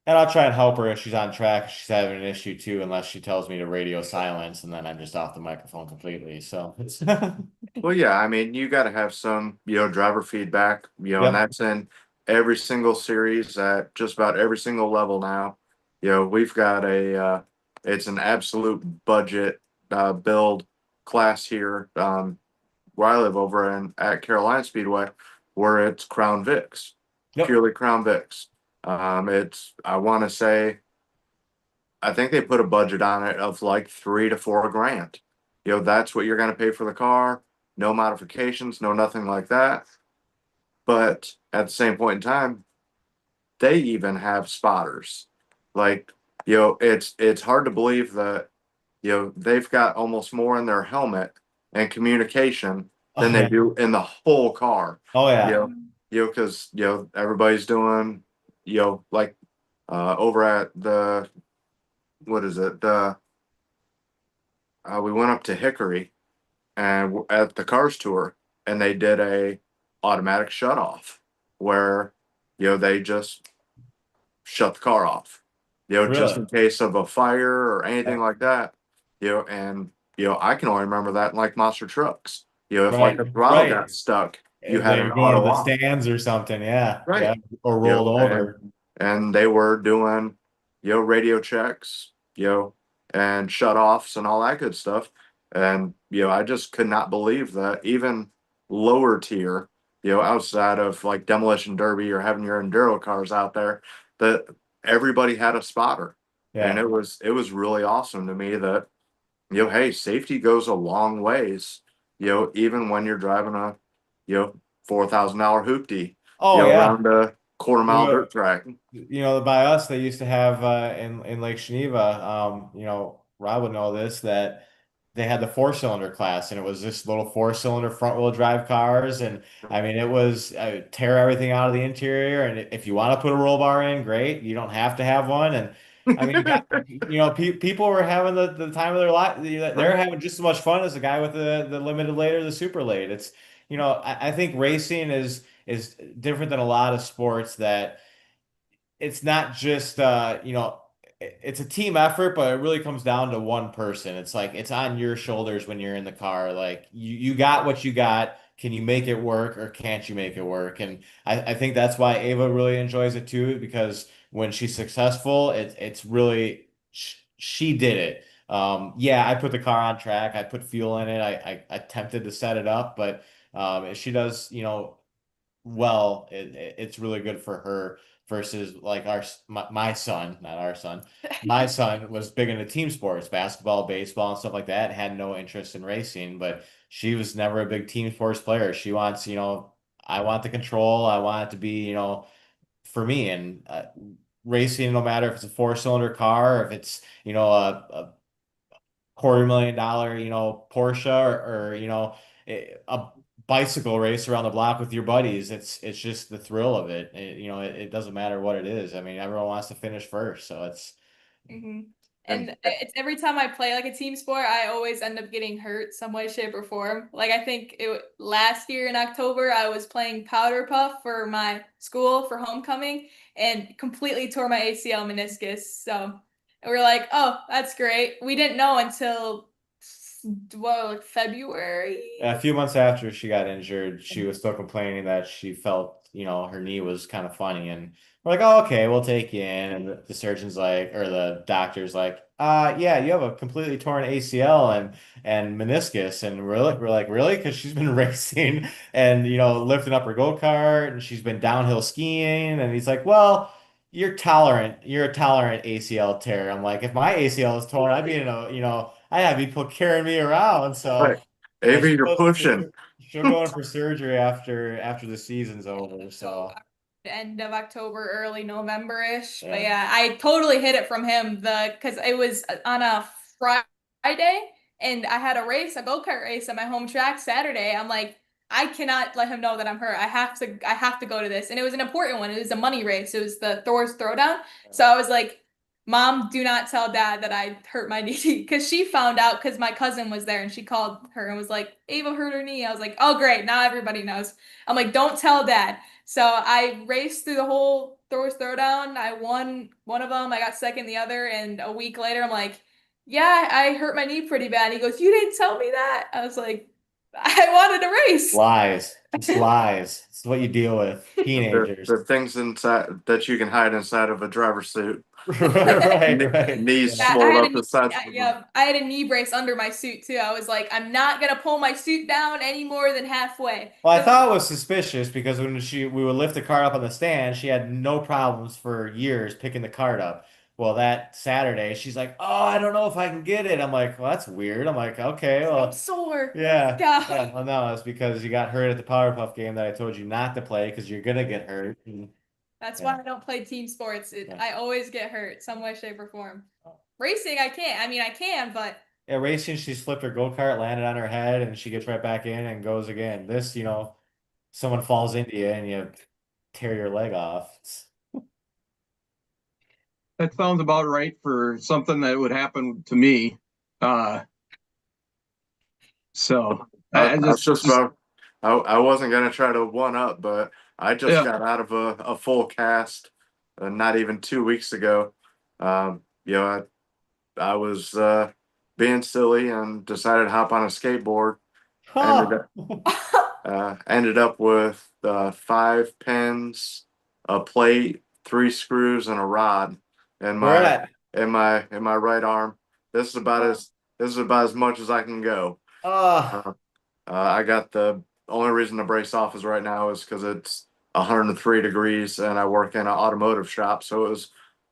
And I'll try and help her if she's on track, if she's having an issue too, unless she tells me to radio silence and then I'm just off the microphone completely. So it's Well, yeah, I mean, you got to have some, driver feedback, and Yep. that's in every single series at just about every single level now. We've got it's an absolute budget build class here, where I live over at Carolina Speedway, where it's Crown Vics, Yep. purely Crown Vics. I want to say, I think they put a budget on it of like $3 to $4 grand. That's what you're going to pay for the car. No modifications, no nothing like that. But at the same point in time, they even have spotters. Like, it's hard to believe that, they've got almost more in their helmet and communication than they do in the whole car. Oh yeah. Because, everybody's doing, like, over at what is it? We went up to Hickory and at the Cars Tour, and they did a automatic shut off where, they just shut the car off, just in case of a fire or anything like that, and, I can only remember that in like monster trucks, if like a throttle got stuck, you If had they an were going to auto the off. stands or something, yeah. Right. Yeah. Or rolled over. And they were doing, radio checks, and shut offs and all that good stuff. And, I just could not believe that even lower tier, outside of like Demolition Derby or having your enduro cars out there, that everybody had a spotter. And Yeah. it was really awesome to me that, hey, safety goes a long ways, even when you're driving a, $4,000 hoopty, Oh yeah. around a quarter-mile Yeah. dirt track. By us, they used to have in Lake Geneva, Rob would know this, that they had the 4-cylinder class, and it was this little 4-cylinder front wheel drive cars, and I mean, it was tear everything out of the interior, and if you want to put a roll bar in, great. You don't have to have one, and I mean, people were having the time of their life. They're having just as much fun as the guy with the limited late or the super late. It's I think racing is different than a lot of sports that it's not just it's a team effort, but it really comes down to one person. It's like it's on your shoulders when you're in the car. Like you got what you got. Can you make it work or can't you make it work? And I think that's why Ava really enjoys it too, because when she's successful, it's really she did it. Yeah, I put the car on track. I put fuel in it. I attempted to set it up, but if she does, well, it's really good for her versus like my son, not our son. My son was big into team sports, basketball, baseball, and stuff like that. Had no interest in racing, but she was never a big team sports player. She wants, I want the control. I want it to be, for me. And racing, no matter if it's a four-cylinder car, or if it's, a $250,000, Porsche, or a bicycle race around the block with your buddies. It's just the thrill of it. It doesn't matter what it is. I mean, everyone wants to finish first, so it's Hmm. And And it's every time I play like a team sport, I always end up getting hurt some way, shape, or form. Like I think last year in October, I was playing powder puff for my school for homecoming and completely tore my ACL meniscus. So we're like, oh, that's great. We didn't know until like February. a few months after she got injured, she was still complaining that she felt, her knee was kind of funny. And we're like, oh, okay, we'll take you in. And the surgeon's like, or the doctor's like, yeah, you have a completely torn ACL and meniscus. And we're like, really? Because she's been racing and, lifting up her go-kart, and she's been downhill skiing. And he's like, well, you're tolerant. You're a tolerant ACL tear. I'm like, if my ACL is torn, I'd be I have people carrying me around. So right, yeah, Avery, you're pushing. she'll go in for surgery after the season's over. So End of October, early November-ish. But yeah. yeah, I totally hid it from him because it was on a Friday and I had a race, a go-kart race at my home track Saturday. I'm like, I cannot let him know that I'm hurt. I have to go to this. And it was an important one. It was a money race. It was the Thor's Throwdown. So I was like, Mom, do not tell Dad that I hurt my knee because she found out because my cousin was there and she called her and was like, Ava hurt her knee. I was like, oh great, now everybody knows. I'm like, don't tell Dad. So I raced through the whole Thor's Throwdown. I won one of them. I got second the other. And a week later, I'm like, yeah, I hurt my knee pretty bad. He goes, you didn't tell me that. I was like, I wanted to race. Lies. It's lies. It's what you deal with. The, Teenagers. the things inside that you can hide inside of a driver's suit. Right, right. Knees Yeah, swelled up the sides. yeah, I had a knee brace under my suit too. I was like, I'm not gonna pull my suit down any more than halfway. Well, I thought it was suspicious because when we would lift the cart up on the stand, she had no problems for years picking the cart up. Well, that Saturday, she's like, "Oh, I don't know if I can get it." I'm like, "Well, that's weird." I'm like, "Okay, I'm well, sore. yeah, Yeah. yeah." Well, no, it's because you got hurt at the Powerpuff game that I told you not to play because you're gonna get hurt. That's Yeah. why I don't play team sports. Yeah. I always get hurt some way, shape, or form. Racing, I can't. I mean, I can, but Yeah, racing, she's flipped her go-kart, landed on her head, and she gets right back in and goes again. This, someone falls into you and you tear your leg off. That sounds about right for something that would happen to me. Uh, so I I was just just about. I wasn't gonna try to one up, but I just Yeah. got out of a full cast, not even 2 weeks ago. I was being silly and decided to hop on a skateboard. Huh. Ended up with 5 pins, a plate, 3 screws, and a rod in Where my at? in my right arm. This is about as much as I can go. Uh, I got the only reason to brace off is right now is because it's 103 degrees and I work in an automotive shop, so it was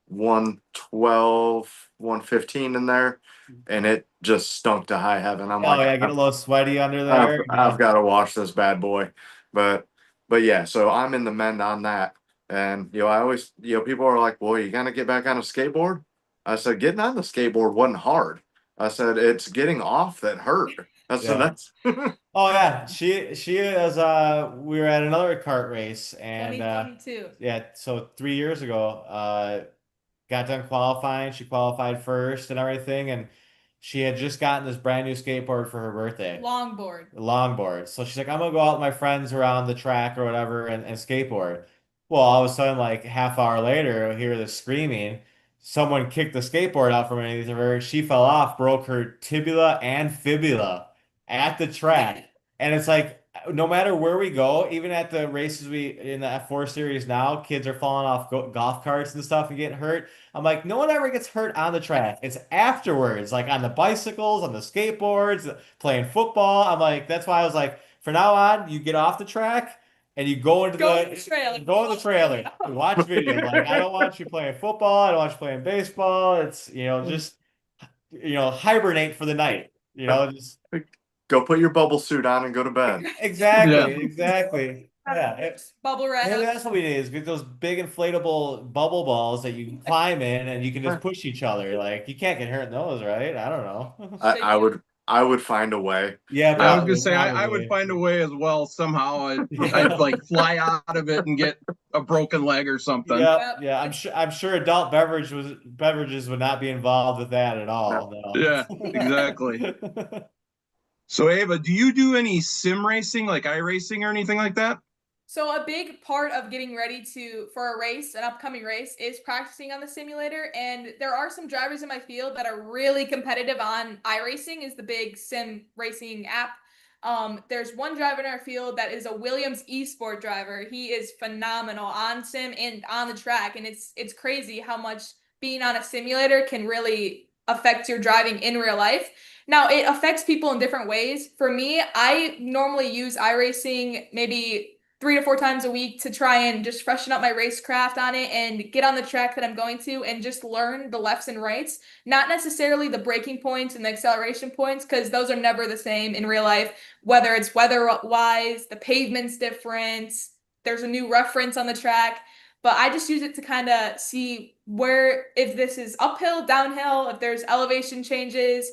112, 115 in there, and it just stunk to high heaven. I'm oh like, yeah, get a little sweaty under I've, there. I've got to wash this bad boy. But yeah, so I'm in the mend on that. And I always, people are like, well, you gonna get back on a skateboard? I said, getting on the skateboard wasn't hard. I said, it's getting off that hurt. I said, Yeah. that's Oh yeah, she is. We were at another kart race, and 2022. yeah, so 3 years ago, got done qualifying. She qualified first and everything, and she had just gotten this brand new skateboard for her birthday. Longboard. Longboard. So she's like, I'm gonna go out with my friends around the track or whatever and skateboard. Well, all of a sudden, like half hour later, I hear this screaming. Someone kicked the skateboard out from underneath her. She fell off, broke her tibia and fibula at the track. And it's like, no matter where we go, even at the races we in the F4 series now, kids are falling off golf carts and stuff and getting hurt. I'm like, no one ever gets hurt on the track. It's afterwards, like on the bicycles, on the skateboards, playing football. I'm like, that's why I was like, from now on, you get off the track and you go into Go the in the trailer. go in the trailer, you watch video. Like, I don't want you playing football. I don't want you playing baseball. It's, just, hibernate for the night. Just Go put your bubble suit on and go to bed. exactly, Yeah. exactly. Yeah. Bubble wrap. Maybe that's what we need, is get those big inflatable bubble balls that you can climb in and you can just push each other. Like, you can't get hurt in those, right? I don't know. I would find a way. Yeah, I was probably, gonna say I would find a way as well somehow. I'd like fly out of it and get a broken leg or something. Yeah, yeah. I'm sure adult beverages would not be involved with that at all. No. Yeah, exactly. So Ava, do you do any sim racing, like iRacing or anything like that? So a big part of getting ready for a race, an upcoming race, is practicing on the simulator. And there are some drivers in my field that are really competitive on iRacing, is the big sim racing app. There's one driver in our field that is a Williams eSport driver. He is phenomenal on sim and on the track, and it's crazy how much being on a simulator can really affect your driving in real life. Now, it affects people in different ways. For me, I normally use iRacing maybe 3 to 4 times a week to try and just freshen up my racecraft on it and get on the track that I'm going to and just learn the lefts and rights, not necessarily the braking points and the acceleration points, because those are never the same in real life, whether it's weather-wise, the pavement's different, there's a new reference on the track. But I just use it to kind of see if this is uphill, downhill, if there's elevation changes,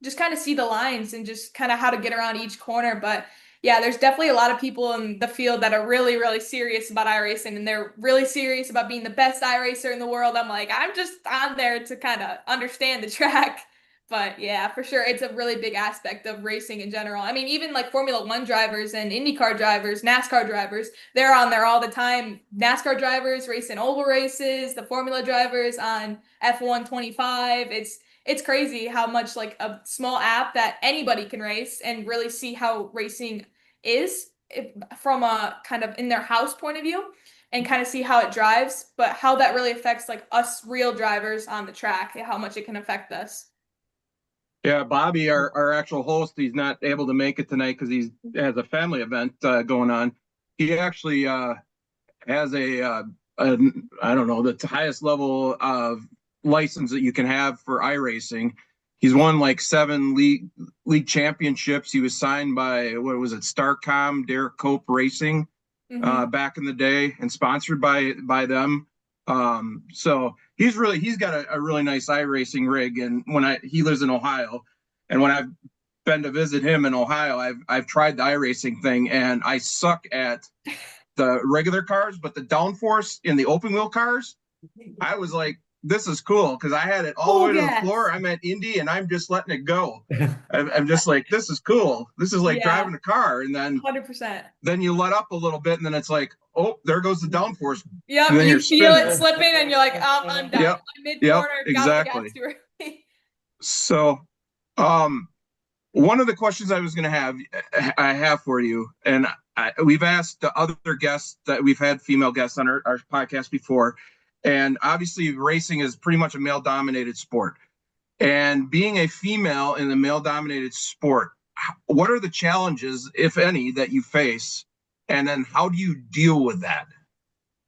just kind of see the lines and just kind of how to get around each corner. But yeah, there's definitely a lot of people in the field that are really, really serious about iRacing, and they're really serious about being the best iRacer in the world. I'm like, I'm just on there to kind of understand the track. But yeah, for sure, it's a really big aspect of racing in general. I mean, even like Formula One drivers and IndyCar drivers, NASCAR drivers, they're on there all the time. NASCAR drivers racing oval races, the Formula drivers on F125. It's crazy how much like a small app that anybody can race and really see how racing is from a kind of in their house point of view, and kind of see how it drives, but how that really affects like us real drivers on the track, how much it can affect us. Yeah, Bobby, our actual host, he's not able to make it tonight because he has a family event going on. He actually has a I don't know, the highest level of license that you can have for iRacing. He's won like 7 league championships. He was signed by, what was it, Starcom, Derek Cope Racing, back in the day, and sponsored by them. So he's got a really nice iRacing rig. And he lives in Ohio, and when I've been to visit him in Ohio, I've tried the iRacing thing, and I suck at the regular cars, but the downforce in the open wheel cars, I was like, this is cool, because I had it all the way to the floor. I'm at Indy and I'm just letting it go. I'm just like, this is cool. This is like driving a car. And then 100%. Then you let up a little bit, and then it's like, oh, there goes the downforce. Yep, you feel it slipping, and you're like, oh, I'm done. Yep. I'm mid-corner, Exactly. got the gas too. So, one of the questions I have for you, and we've asked the other guests that we've had, female guests on our podcast before, and obviously racing is pretty much a male-dominated sport. And being a female in a male-dominated sport, what are the challenges, if any, that you face? And then how do you deal with that?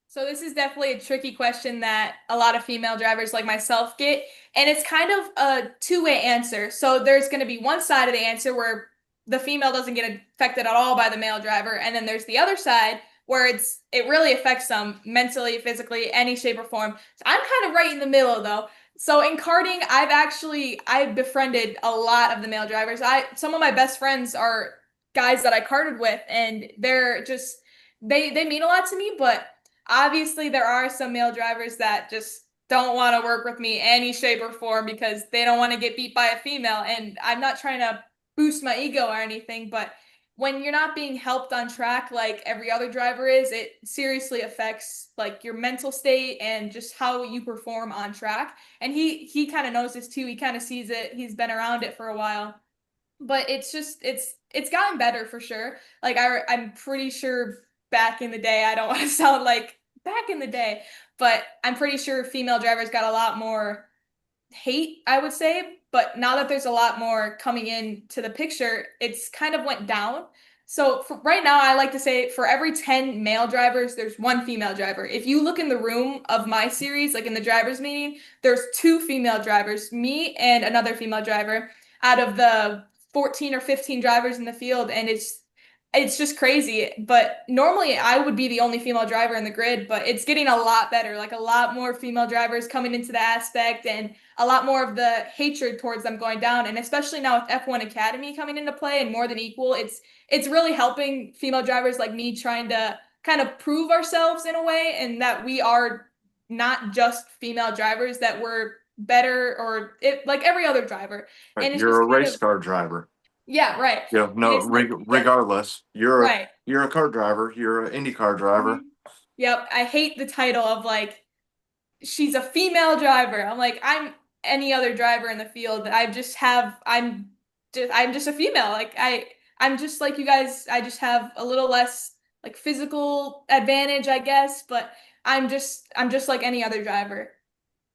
So this is definitely a tricky question that a lot of female drivers like myself get. And it's kind of a two-way answer. So there's going to be one side of the answer where the female doesn't get affected at all by the male driver. And then there's the other side where it really affects them mentally, physically, any shape or form. So I'm kind of right in the middle though. So in karting, I've befriended a lot of the male drivers. Some of my best friends are guys that I karted with, and they're just they mean a lot to me, but obviously there are some male drivers that just don't want to work with me any shape or form because they don't want to get beat by a female. And I'm not trying to boost my ego or anything, but when you're not being helped on track like every other driver is, it seriously affects like your mental state and just how you perform on track. And he kind of knows this too. He kind of sees it. He's been around it for a while. But it's gotten better for sure. Like I'm pretty sure back in the day, I don't want to sound like back in the day, but I'm pretty sure female drivers got a lot more hate, I would say. But now that there's a lot more coming into the picture, it's kind of went down. So right now, I like to say for every 10 male drivers, there's one female driver. If you look in the room of my series, like in the drivers meeting, there's two female drivers, me and another female driver out of the 14 or 15 drivers in the field. And it's just crazy. But normally I would be the only female driver in the grid, but it's getting a lot better. Like a lot more female drivers coming into the aspect and a lot more of the hatred towards them going down. And especially now with F1 Academy coming into play and more than equal, it's really helping female drivers like me trying to kind of prove ourselves in a way and that we are not just female drivers, that we're better or it like every other driver. Right, And it's you're just a kind race of, car driver. yeah, right. You know, And no, it's like, yeah, regardless, right. you're a kart driver. You're an IndyCar driver. Mhm. Yep. I hate the title of like she's a female driver. I'm like, I'm any other driver in the field. I'm just a female. Like I'm just like you guys. I just have a little less like physical advantage, I guess, but I'm just like any other driver.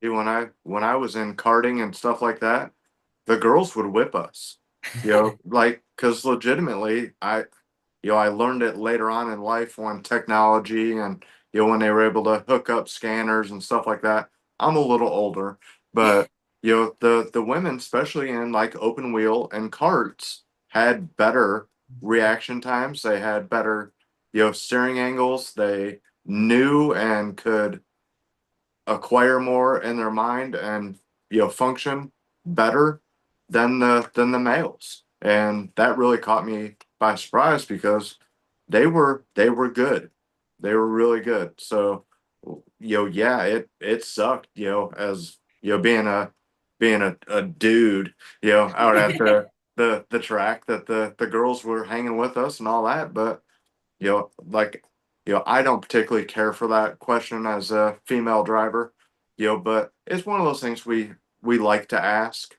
When I was in karting and stuff like that, the girls would whip us. You know, like because legitimately, I learned it later on in life when technology and when they were able to hook up scanners and stuff like that. I'm a little older, but the women, especially in like open wheel and karts, had better reaction times. They had better steering angles. They knew and could acquire more in their mind and function better than the males, and that really caught me by surprise because they were good. They were really good. So yeah, it sucked, as being a dude, out at the track, that the girls were hanging with us and all that. But like, I don't particularly care for that question as a female driver, but it's one of those things we like to ask,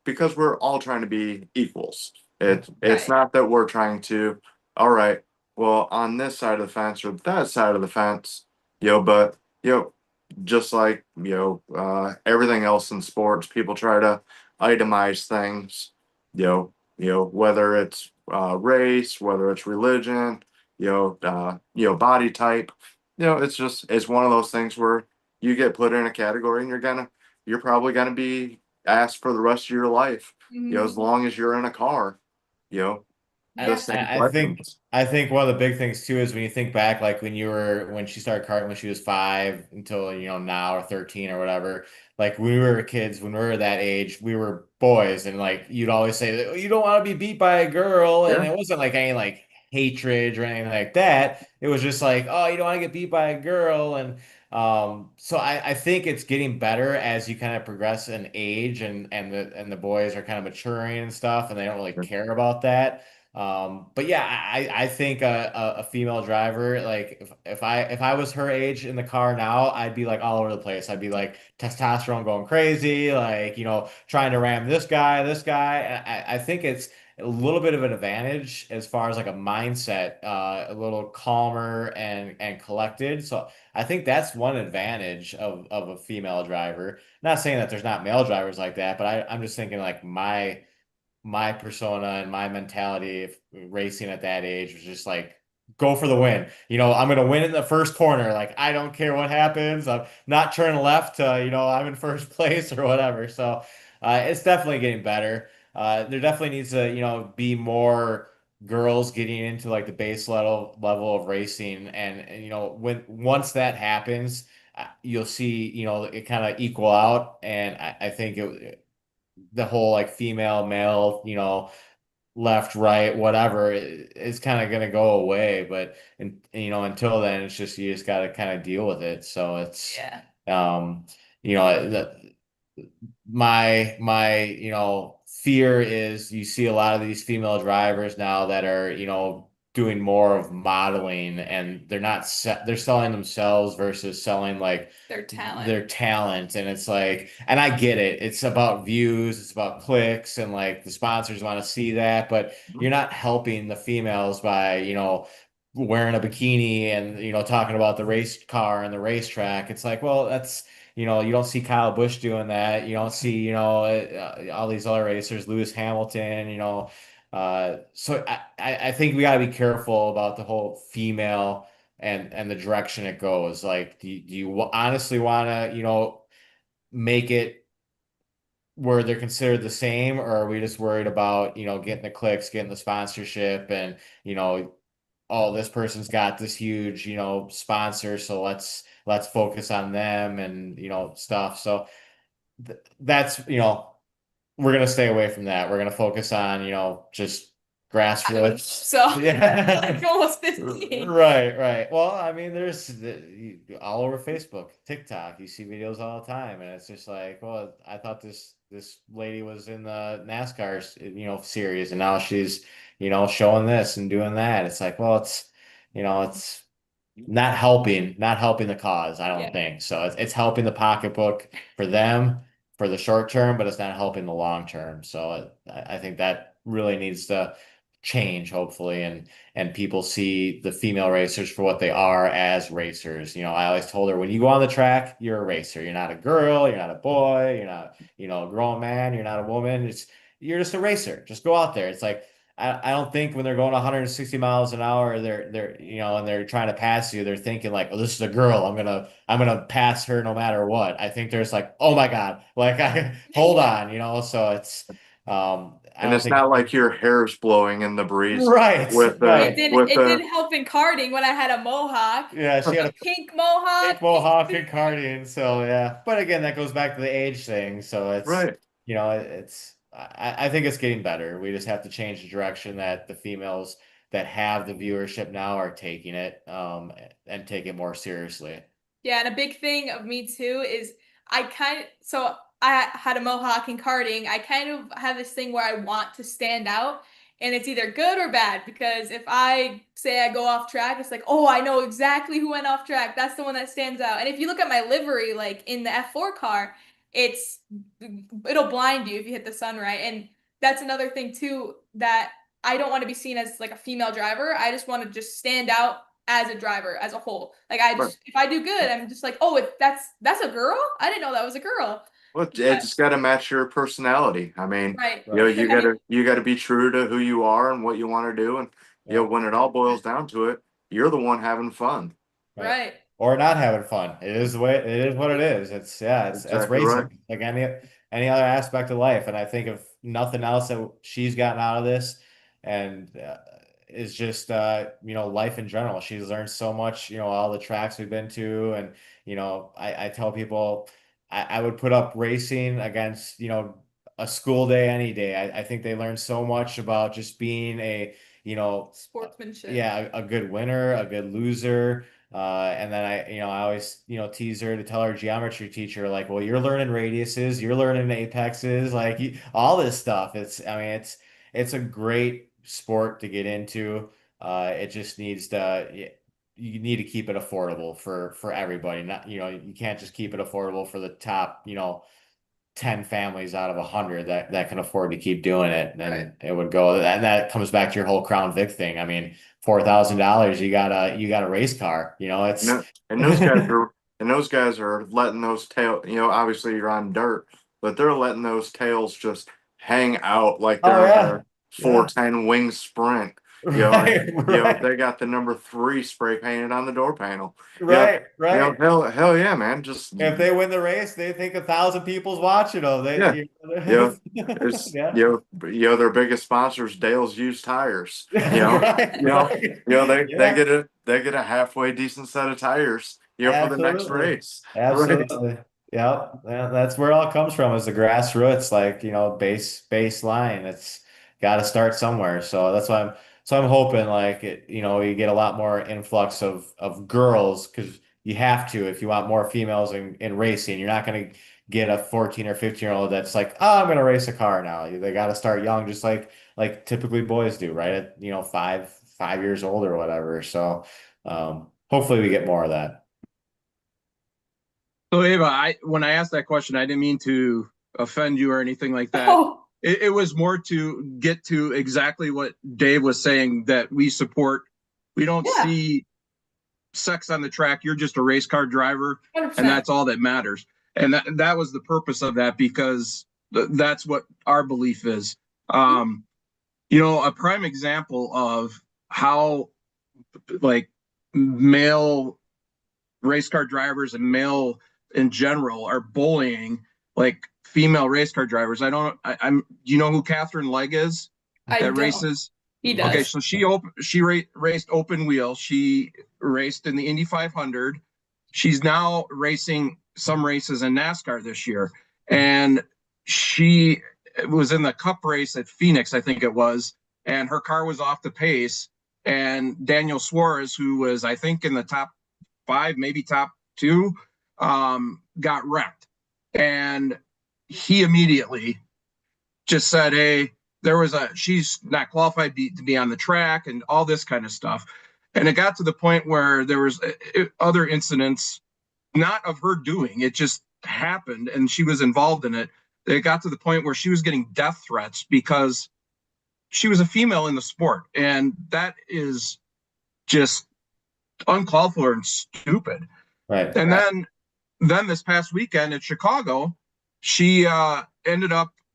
because we're all trying to be equals. It's Right. not that we're trying to, all right, well, on this side of the fence or that side of the fence, but just like everything else in sports, people try to itemize things, whether it's race, whether it's religion, body type. It's one of those things where you get put in a category and you're probably gonna be asked for the rest of your life, as Mhm. long as you're in a car, you know, the Yeah. same I think questions. I think one of the big things too is when you think back, like when she started karting when she was 5 until now or 13 or whatever. Like when we were kids, when we were that age, we were boys, and like you'd always say, "Oh, you don't want to be beat by a girl," and Yeah. it wasn't like any like hatred or anything like that. It was just like, "Oh, you don't want to get beat by a girl," and so I think it's getting better as you kind of progress in age, and the boys are kind of maturing and stuff, and they don't really care about that. But yeah, I think a female driver, like if I was her age in the car now, I'd be like all over the place. I'd be like testosterone going crazy, like trying to ram this guy, this guy. And I think it's a little bit of an advantage as far as like a mindset, a little calmer and collected. So I think that's one advantage of a female driver. Not saying that there's not male drivers like that, but I'm just thinking like my persona and my mentality of racing at that age was just like go for the win. I'm gonna win in the first corner. Like I don't care what happens. I'm not turning left to, I'm in first place or whatever. So it's definitely getting better. There definitely needs to, be more girls getting into like the base level of racing, and when once that happens, you'll see, it kind of equal out, and I think the whole like female male left right whatever is kind of going to go away, but until then it's just you just got to kind of deal with it. So it's Yeah. um my fear is you see a lot of these female drivers now that are doing more of modeling, and they're selling themselves versus selling like Their talent. their talent. And it's like, and I get it, it's about views, it's about clicks, and like the sponsors want to see that, but you're not helping the females by wearing a bikini and talking about the race car and the racetrack. It's like, well, that's you don't see Kyle Busch doing that. You don't see, all these other racers, Lewis Hamilton, So I think we got to be careful about the whole female and the direction it goes. Like, do you honestly want to, make it where they're considered the same, or are we just worried about, getting the clicks, getting the sponsorship, and, oh, this person's got this huge, sponsor, so let's focus on them and, stuff. So that's, we're gonna stay away from that. We're gonna focus on, just grassroots. So Yeah. like almost 15. Right, right. Well, I mean, there's all over Facebook, TikTok, you see videos all the time, and it's just like, well, I thought this lady was in the NASCAR, series, and now she's, showing this and doing that. It's like, well, it's not helping the cause, I don't Yeah. think. So it's helping the pocketbook for them for the short term, but it's not helping the long term. So I think that really needs to change, hopefully, and people see the female racers for what they are, as racers. I always told her, when you go on the track, you're a racer. You're not a girl, you're not a boy, you're not, a grown man, you're not a woman. You're just a racer. Just go out there. It's like, I don't think when they're going 160 miles an hour, they're and they're trying to pass you, they're thinking like, oh, this is a girl, I'm gonna pass her no matter what. I think there's like, oh my God, like, hold on, so it's I And don't it's think. not like your hair's blowing in the breeze Right, with right. It didn't help in karting when I had a mohawk. Yeah, she had a Pink mohawk. pink mohawk and karting, so yeah. But again, that goes back to the age thing. So it's right. I think it's getting better. We just have to change the direction that the females that have the viewership now are taking it, and take it more seriously. Yeah, and a big thing of me too is so I had a mohawk in karting. I kind of have this thing where I want to stand out, and it's either good or bad, because if I say I go off track, it's like, oh, I know exactly who went off track. That's the one that stands out. And if you look at my livery, like in the F4 car, it'll blind you if you hit the sun right. And that's another thing too, that I don't want to be seen as like a female driver. I just want to just stand out as a driver as a whole. Like if I do good, I'm just like, oh, that's a girl? I didn't know that was a girl. Well, it just got to match your personality. I mean, Right. you gotta be true to who you are and what you want to do, and when it all boils down to it, you're the one having fun. Right. Or not having fun. It is the way it is what it is. It's Exactly racing, right. like any other aspect of life. And I think if nothing else that she's gotten out of this, and is just life in general. She's learned so much, all the tracks we've been to, and I tell people I would put up racing against a school day any day. I think they learn so much about just being a Sportsmanship. yeah, a good winner, a good loser. And then I always, tease her to tell her geometry teacher, like, well, you're learning radiuses, you're learning apexes, like all this stuff. I mean, it's a great sport to get into. It just needs you need to keep it affordable for everybody. Not, you can't just keep it affordable for the top, 10 families out of 100 that can afford to keep doing it. And Right. it would go, and that comes back to your whole Crown Vic thing. I mean, $4,000, you got a race car, it's And those guys are letting those tail. Obviously you're on dirt, but they're letting those tails just hang out like Oh, they're yeah. in a 410 wing sprint. Right, right. They got the number 3 spray painted on the door panel. Right, right. Hell yeah, man. Just If they win the race, they think 1,000 people's watching them. Their biggest sponsors, Dale's Used Tires. Right, right. They get a halfway decent set of tires, for the next Absolutely. race. Absolutely. Yep. Yeah, that's where it all comes from, is the grassroots, like, baseline. It's got to start somewhere. So that's why I'm hoping, like, you get a lot more influx of girls, because you have to, if you want more females in racing. You're not going to get a 14 or 15-year-old that's like, oh, I'm going to race a car now. They got to start young, just like typically boys do, right? At 5 years old or whatever. So hopefully we get more of that. So Ava, when I asked that question, I didn't mean to offend you or anything like that. Oh, It was more to get to exactly what Dave was saying, that we support. We don't Yeah. see sex on the track. You're just a race car driver, 100%. and that's all that matters. And that was the purpose of that, because that's what our belief is. A prime example of how like male race car drivers and male in general are bullying like female race car drivers. I'm. Do you know who Catherine Legg is I that don't. races? He Okay, does. so she raced open wheel. She raced in the Indy 500. She's now racing some races in NASCAR this year, and she was in the Cup race at Phoenix, I think it was, and her car was off the pace. And Daniel Suarez, who was I think in the top five, maybe top two, got wrecked, and he immediately just said, "Hey, she's not qualified to be on the track and all this kind of stuff." And it got to the point where there was other incidents, not of her doing, it just happened and she was involved in it. It got to the point where she was getting death threats because she was a female in the sport. And that is just uncalled for and stupid. Right. And then this past weekend in Chicago, she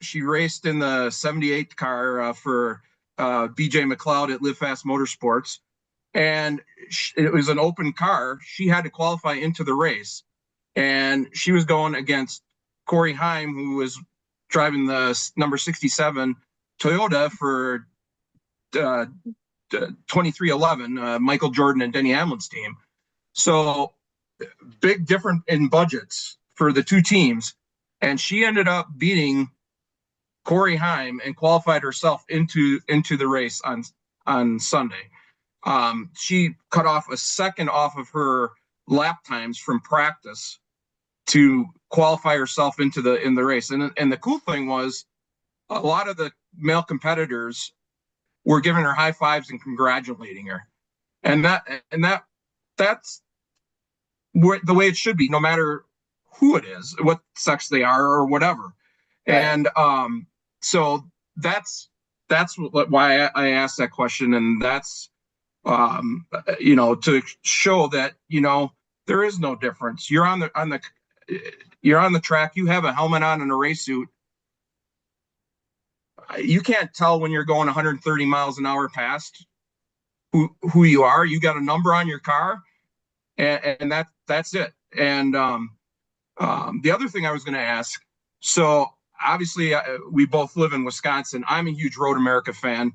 she raced in the 78 car for BJ McLeod at Live Fast Motorsports. And it was an open car. She had to qualify into the race. And she was going against Corey Heim, who was driving the number 67 Toyota for 2311, Michael Jordan and Denny Hamlin's team. So big difference in budgets for the two teams. And she ended up beating Corey Heim and qualified herself into the race on Sunday. She cut off a second off of her lap times from practice to qualify herself in the race. And the cool thing was a lot of the male competitors were giving her high fives and congratulating her. And that's the way it should be, no matter who it is, what sex they are or whatever. Right. And so that's why I asked that question. And that's, to show that, there is no difference. You're on the track, you have a helmet on and a race suit. You can't tell when you're going 130 miles an hour past who you are. You got a number on your car, and that's it. And the other thing I was going to ask, so obviously we both live in Wisconsin. I'm a huge Road America fan.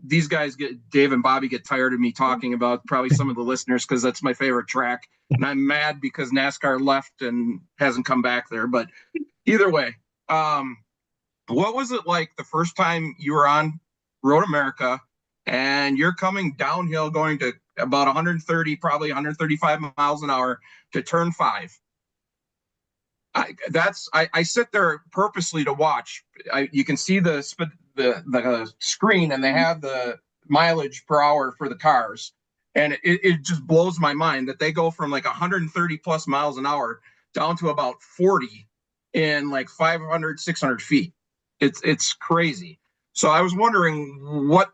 These guys Dave and Bobby get tired of me talking about probably some of the listeners because that's my favorite track. And I'm mad because NASCAR left and hasn't come back there. But either way, what was it like the first time you were on Road America and you're coming downhill going to about 130, probably 135 miles an hour to turn 5? I sit there purposely to watch. You can see the screen and they have the mileage per hour for the cars. And it just blows my mind that they go from like 130 plus miles an hour down to about 40 in like 500, 600 feet. It's crazy. So I was wondering what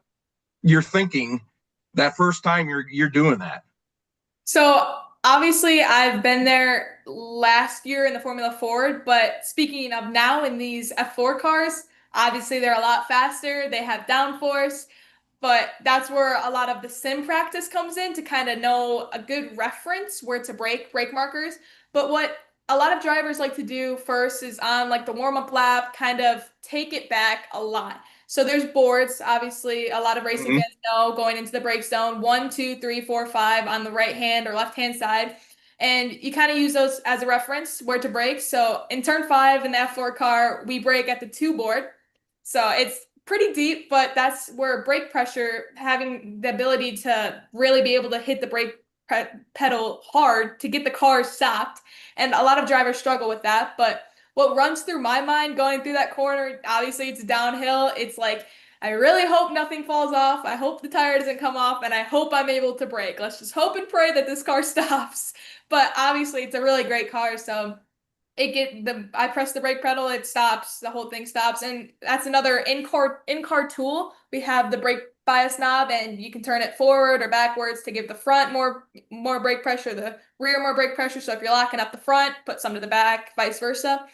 you're thinking that first time you're doing that. So obviously I've been there last year in the Formula Ford, but speaking of now in these F4 cars, obviously they're a lot faster. They have downforce, but that's where a lot of the sim practice comes in to kind of know a good reference where to brake markers. But what a lot of drivers like to do first is on like the warm-up lap, kind of take it back a lot. So there's boards, obviously, a lot of racing fans know going into the brake zone, 1, 2, 3, 4, 5 on the right hand or left hand side. And you kind of use those as a reference where to brake. So in turn 5 in the F4 car, we brake at the 2 board. So it's pretty deep, but that's where brake pressure, having the ability to really be able to hit the brake pedal hard to get the car stopped. And a lot of drivers struggle with that. But what runs through my mind going through that corner, obviously it's downhill. It's like, I really hope nothing falls off. I hope the tire doesn't come off, and I hope I'm able to brake. Let's just hope and pray that this car stops. But obviously it's a really great car, so I press the brake pedal, it stops, the whole thing stops. And that's another in-car tool. We have the brake bias knob, and you can turn it forward or backwards to give the front more brake pressure, the rear more brake pressure. So if you're locking up the front, put some to the back, vice versa.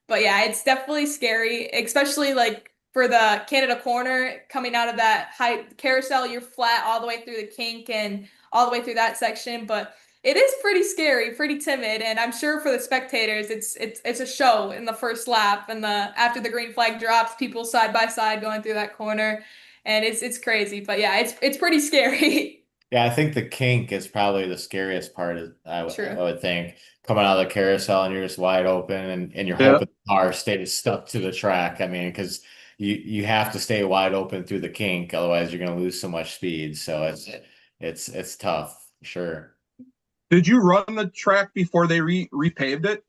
But yeah, it's definitely scary, especially like for the Canada corner coming out of that high carousel, you're flat all the way through the kink and all the way through that section. But it is pretty scary, pretty timid, and I'm sure for the spectators, it's a show in the first lap, and the after the green flag drops, people side by side going through that corner, and it's crazy. But yeah, it's pretty scary. Yeah, I think the kink is probably the scariest part. I True. would think coming out of the carousel and you're just wide open and you're Yeah. hoping the car stays stuck to the track. I mean, because you have to stay wide open through the kink, otherwise you're going to lose so much speed. So it's tough, sure. Did you run the track before they repaved it?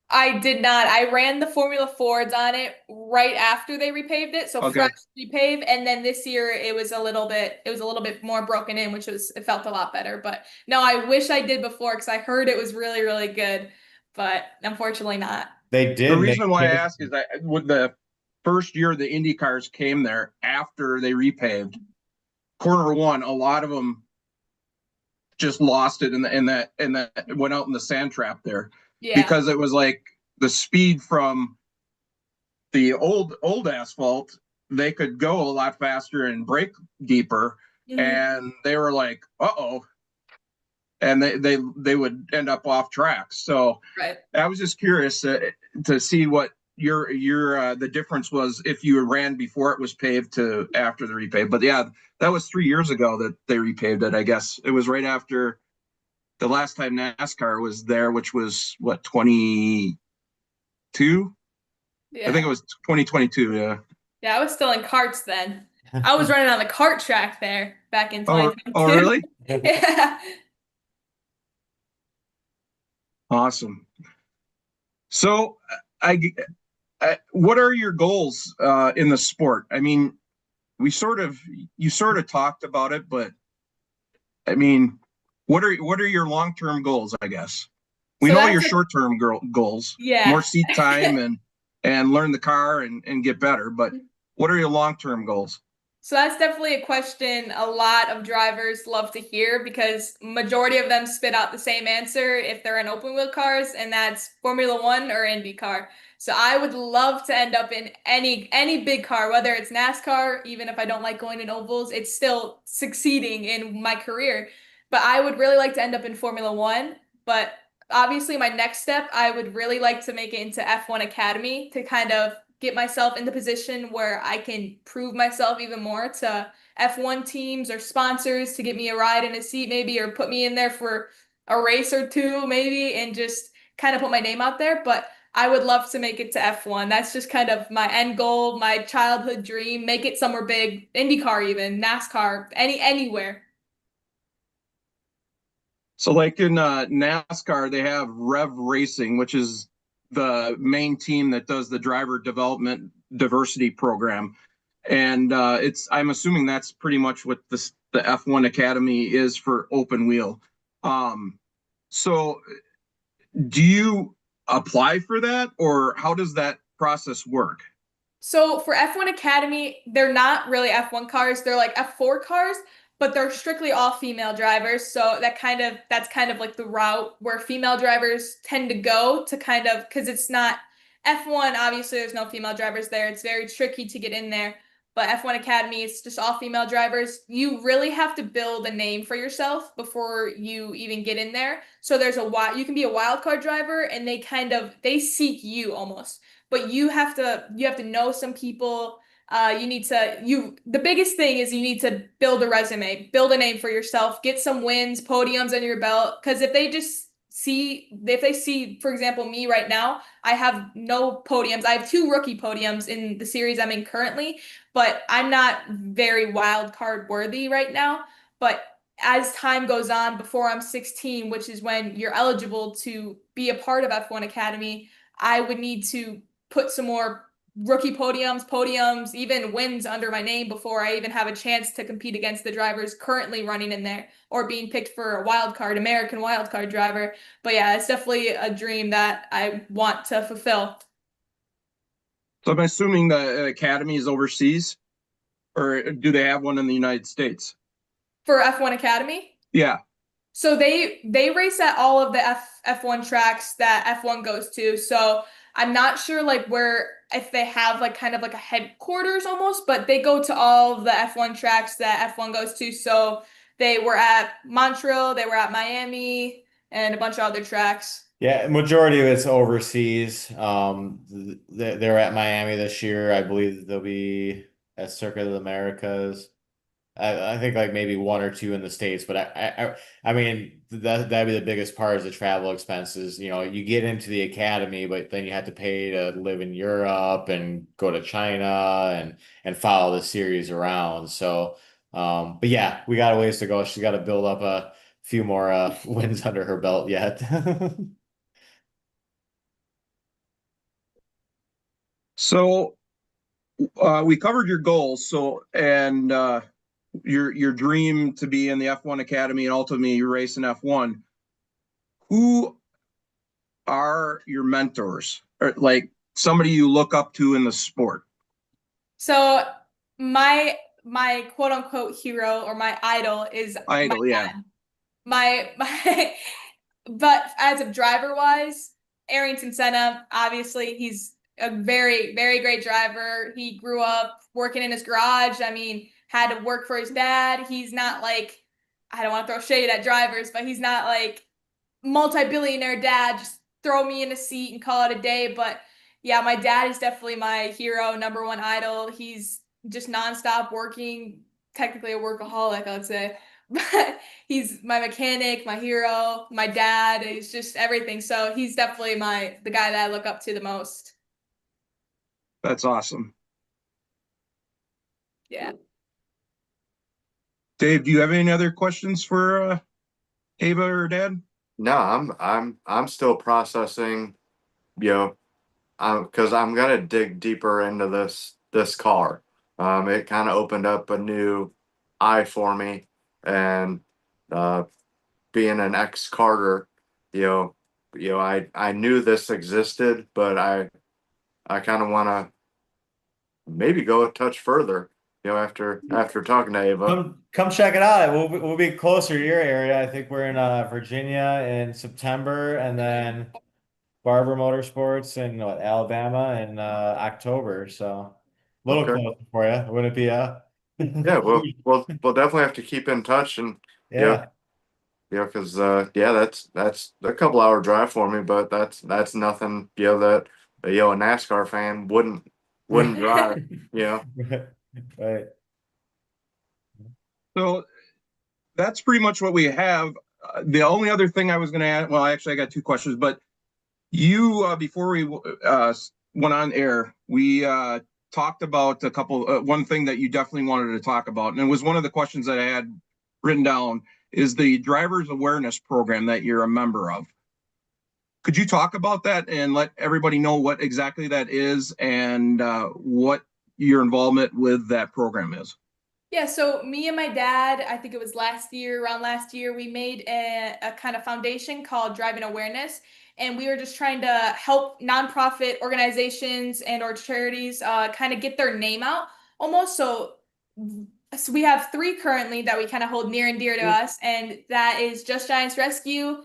I did not. I ran the Formula Fords on it right after they repaved it, so Okay. fresh repave, and then this year it was a little bit more broken in, it felt a lot better. But no, I wish I did before because I heard it was really, really good, but unfortunately not. They The did reason why I make ask is that with the first year the Indy cars came there after they repaved, corner one, a lot of them just lost it in that went out in the sand trap there Yeah. because it was like the speed from the old asphalt, they could go a lot faster and brake deeper, Mhm. and they were like, uh-oh, and they would end up off track. So Right. I was just curious to see what your the difference was if you ran before it was paved to after the repave. But yeah, that was 3 years ago that they repaved it. I guess it was right after the last time NASCAR was there, which was what, 22? Yeah. I think it was 2022. Yeah. Yeah, I was still in karts then. I was running on the kart track there back in Oh, 2022. really? Yeah. Awesome. So, what are your goals in the sport? I mean, you sort of talked about it, but I mean, what are your long-term goals? I guess we So know that's your a- short-term goals, Yeah. more seat time and learn the car and get better. But what are your long-term goals? So that's definitely a question a lot of drivers love to hear because majority of them spit out the same answer if they're in open wheel cars, and that's Formula One or IndyCar. So I would love to end up in any big car, whether it's NASCAR, even if I don't like going in ovals, it's still succeeding in my career. But I would really like to end up in Formula One. But obviously, my next step, I would really like to make it into F1 Academy to kind of get myself in the position where I can prove myself even more to F1 teams or sponsors to get me a ride in a seat maybe, or put me in there for a race or two maybe, and just kind of put my name out there. But I would love to make it to F1. That's just kind of my end goal, my childhood dream, make it somewhere big, IndyCar even, NASCAR, anywhere. So, like in NASCAR, they have Rev Racing, which is the main team that does the driver development diversity program, and I'm assuming that's pretty much what the F1 Academy is for open wheel. So, do you apply for that, or how does that process work? So for F1 Academy, they're not really F1 cars. They're like F4 cars, but they're strictly all female drivers. So that's kind of like the route where female drivers tend to go to kind of, because it's not F1, obviously there's no female drivers there. It's very tricky to get in there. But F1 Academy, it's just all female drivers. You really have to build a name for yourself before you even get in there. So you can be a wild card driver, and they seek you almost, but you have to know some people. The biggest thing is you need to build a resume, build a name for yourself, get some wins, podiums under your belt. Because if they see, for example, me right now, I have no podiums. I have 2 rookie podiums in the series I'm in currently, but I'm not very wild card worthy right now. But as time goes on, before I'm 16, which is when you're eligible to be a part of F1 Academy, I would need to put some more rookie podiums, even wins under my name before I even have a chance to compete against the drivers currently running in there or being picked for a American wild card driver. But yeah, it's definitely a dream that I want to fulfill. So I'm assuming the academy is overseas, or do they have one in the United States? For F1 Academy? Yeah. So they race at all of the F1 tracks that F1 goes to. So I'm not sure like where if they have like kind of like a headquarters almost, but they go to all of the F1 tracks that F1 goes to. So they were at Montreal, they were at Miami, and a bunch of other tracks. Yeah, majority of it's overseas. They're at Miami this year. I believe they'll be at Circuit of the Americas. I think like maybe one or two in the States, but I mean that'd be the biggest part is the travel expenses. You know, you get into the academy, but then you have to pay to live in Europe and go to China and follow the series around. So, but yeah, we got a ways to go. She's got to build up a few more wins under her belt yet. So we covered your goals. So and your dream to be in the F1 Academy and ultimately you race in F1. Who are your mentors or like somebody you look up to in the sport? So my quote unquote hero or my idol is my Idol, yeah. dad. My but as of driver wise, Arrington Senna, obviously he's a very, very great driver. He grew up working in his garage. I mean, had to work for his dad. He's not like, I don't want to throw shade at drivers, but he's not like multi-billionaire dad, just throw me in a seat and call it a day. But yeah, my dad is definitely my hero, number one idol. He's just nonstop working, technically a workaholic, I would say. But he's my mechanic, my hero, my dad. He's just everything. So he's definitely the guy that I look up to the most. That's awesome. Yeah. Dave, do you have any other questions for Ava or Dad? No, I'm still processing, you know, because I'm gonna dig deeper into this car. It kind of opened up a new eye for me, and uh, being an ex-karter, I knew this existed, but I kind of want to maybe go a touch further, after talking to Ava. Come check it out. We'll be closer to your area. I think we're in Virginia in September, and then Barber Motorsports in what, Alabama in October. So a little Okay. closer for you. Wouldn't it be Yeah, we'll definitely have to keep in touch and yeah. because that's a couple hour drive for me, but that's nothing, that a NASCAR fan wouldn't drive, you know. Right. So that's pretty much what we have. The only other thing I was going to add, well, actually, I got two questions, but you, before we went on air, we talked about one thing that you definitely wanted to talk about. And it was one of the questions that I had written down is the driver's awareness program that you're a member of. Could you talk about that and let everybody know what exactly that is and what your involvement with that program is? Yeah, so me and my dad, I think it was around last year, we made a kind of foundation called Driving Awareness. And we were just trying to help nonprofit organizations and or charities kind of get their name out almost. So we have three currently that we kind of hold near and dear to us, and that is Just Giants Rescue,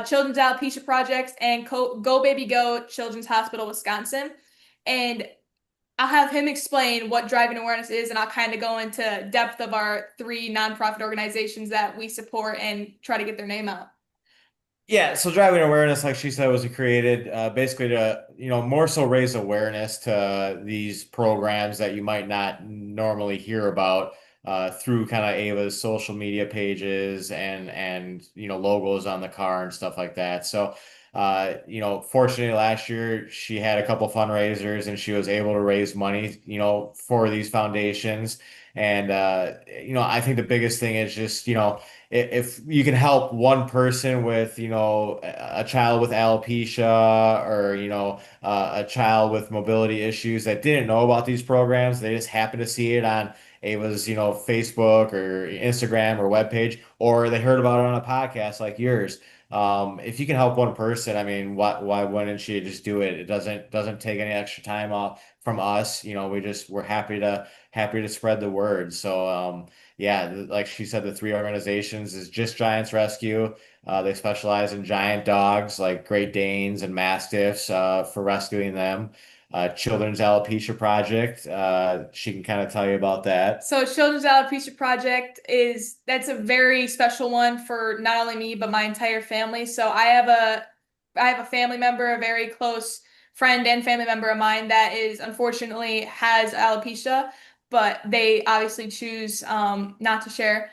Children's Alopecia Projects, and Go Baby Go Children's Hospital Wisconsin. And I'll have him explain what driving awareness is, and I'll kind of go into depth of our three nonprofit organizations that we support and try to get their name out. Yeah, so driving awareness, like she said, was created basically to, more so raise awareness to these programs that you might not normally hear about through kind of Ava's social media pages and logos on the car and stuff like that. So, fortunately last year she had a couple fundraisers and she was able to raise money, for these foundations. And I think the biggest thing is just, if you can help one person with, a child with alopecia or, a child with mobility issues that didn't know about these programs, they just happen to see it on Ava's, Facebook or Instagram or webpage, or they heard about it on a podcast like yours. If you can help one person, I mean, why wouldn't she just do it? It doesn't take any extra time off from us. We're happy to spread the word. So yeah, like she said, the three organizations is Just Giants Rescue. They specialize in giant dogs like Great Danes and Mastiffs for rescuing them. Children's Alopecia Project. She can kind of tell you about that. So Children's Alopecia Project that's a very special one for not only me but my entire family. So I have a family member, a very close friend and family member of mine that is unfortunately has alopecia, but they obviously choose not to share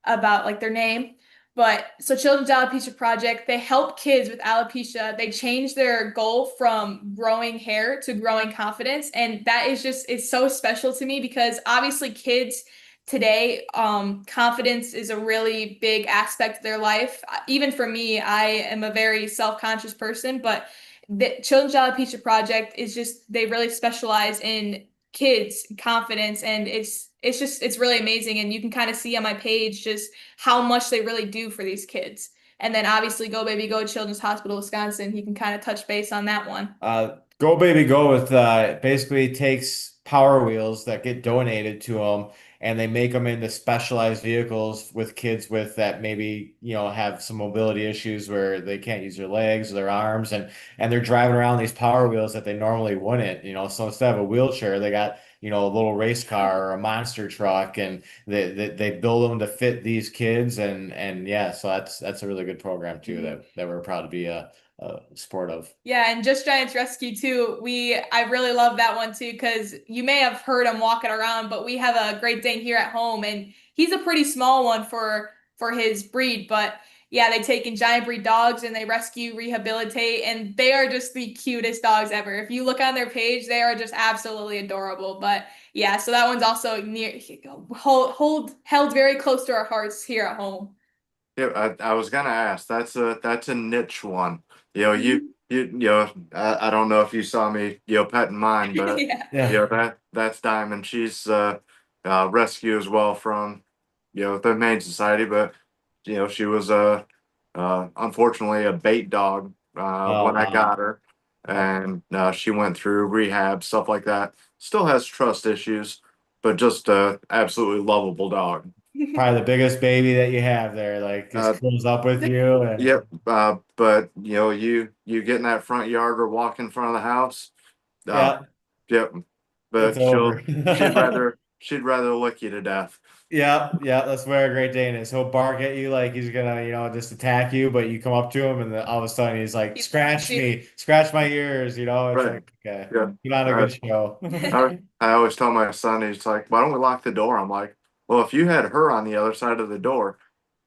about like their name. But so Children's Alopecia Project, they help kids with alopecia. They change their goal from growing hair to growing confidence. And that is just, it's so special to me because obviously kids today, confidence is a really big aspect of their life. Even for me, I am a very self-conscious person, but the Children's Alopecia Project is just, they really specialize in kids confidence, and it's really amazing, and you can kind of see on my page just how much they really do for these kids. And then obviously Go Baby Go Children's Hospital Wisconsin, you can kind of touch base on that one. Go Baby Go with basically takes Power Wheels that get donated to them and they make them into specialized vehicles with kids with that maybe have some mobility issues where they can't use their legs or their arms and they're driving around these Power Wheels that they normally wouldn't. So instead of a wheelchair, they got a little race car or a monster truck, and they build them to fit these kids, and yeah, so that's a really good program too that we're proud to be a sport of. Yeah, and Just Giants Rescue too. I really love that one too because you may have heard him walking around, but we have a Great Dane here at home, and he's a pretty small one for his breed. But yeah, they take in giant breed dogs and they rescue, rehabilitate, and they are just the cutest dogs ever. If you look on their page, they are just absolutely adorable. But yeah, so that one's also held very close to our hearts here at home. Yeah, I was gonna ask. That's a niche one. I don't know if you saw me, petting mine, but Yeah. Yeah. that's Diamond. She's rescue as well from the Humane Society, but she was unfortunately a bait dog Oh, when I wow. got her, and she went through rehab stuff like that. Still has trust issues, but just a absolutely lovable dog. Probably the biggest baby that you have there, like Uh, just comes up with you and Yep. But you get in that front yard or walk in front of the house. Uh, yeah, yep. it's But over. she'd rather lick you to death. Yeah, yeah, that's where a Great Dane is. He'll bark at you like he's gonna, just attack you, but you come up to him and then all of a sudden he's like, He's scratch me, scratch my ears, It's Right. like, okay, Yeah. put on a Uh, good show. I always tell my son, he's like, why don't we lock the door? I'm like, well, if you had her on the other side of the door,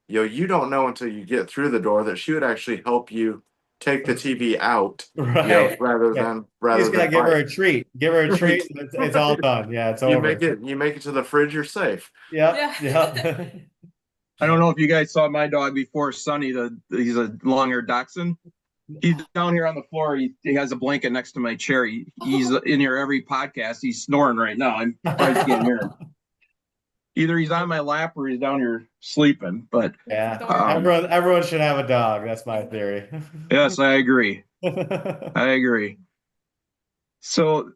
you don't know until you get through the door that she would actually help you take the TV out, Right. rather Yeah. than You just gotta give her fight. a treat. Give her a treat. Right. It's all done. Yeah, it's You make over. it to the fridge, you're safe. Yep, Yeah. yep. I don't know if you guys saw my dog before, Sonny. He's a long-haired dachshund. He's down here on the floor. He has a blanket next to my chair. He's in here every podcast. He's snoring right now. I'm probably can't hear him. Either he's on my lap or he's down here sleeping. But Yeah. um, Everyone should have a dog. That's my theory. yes, I agree. I agree. So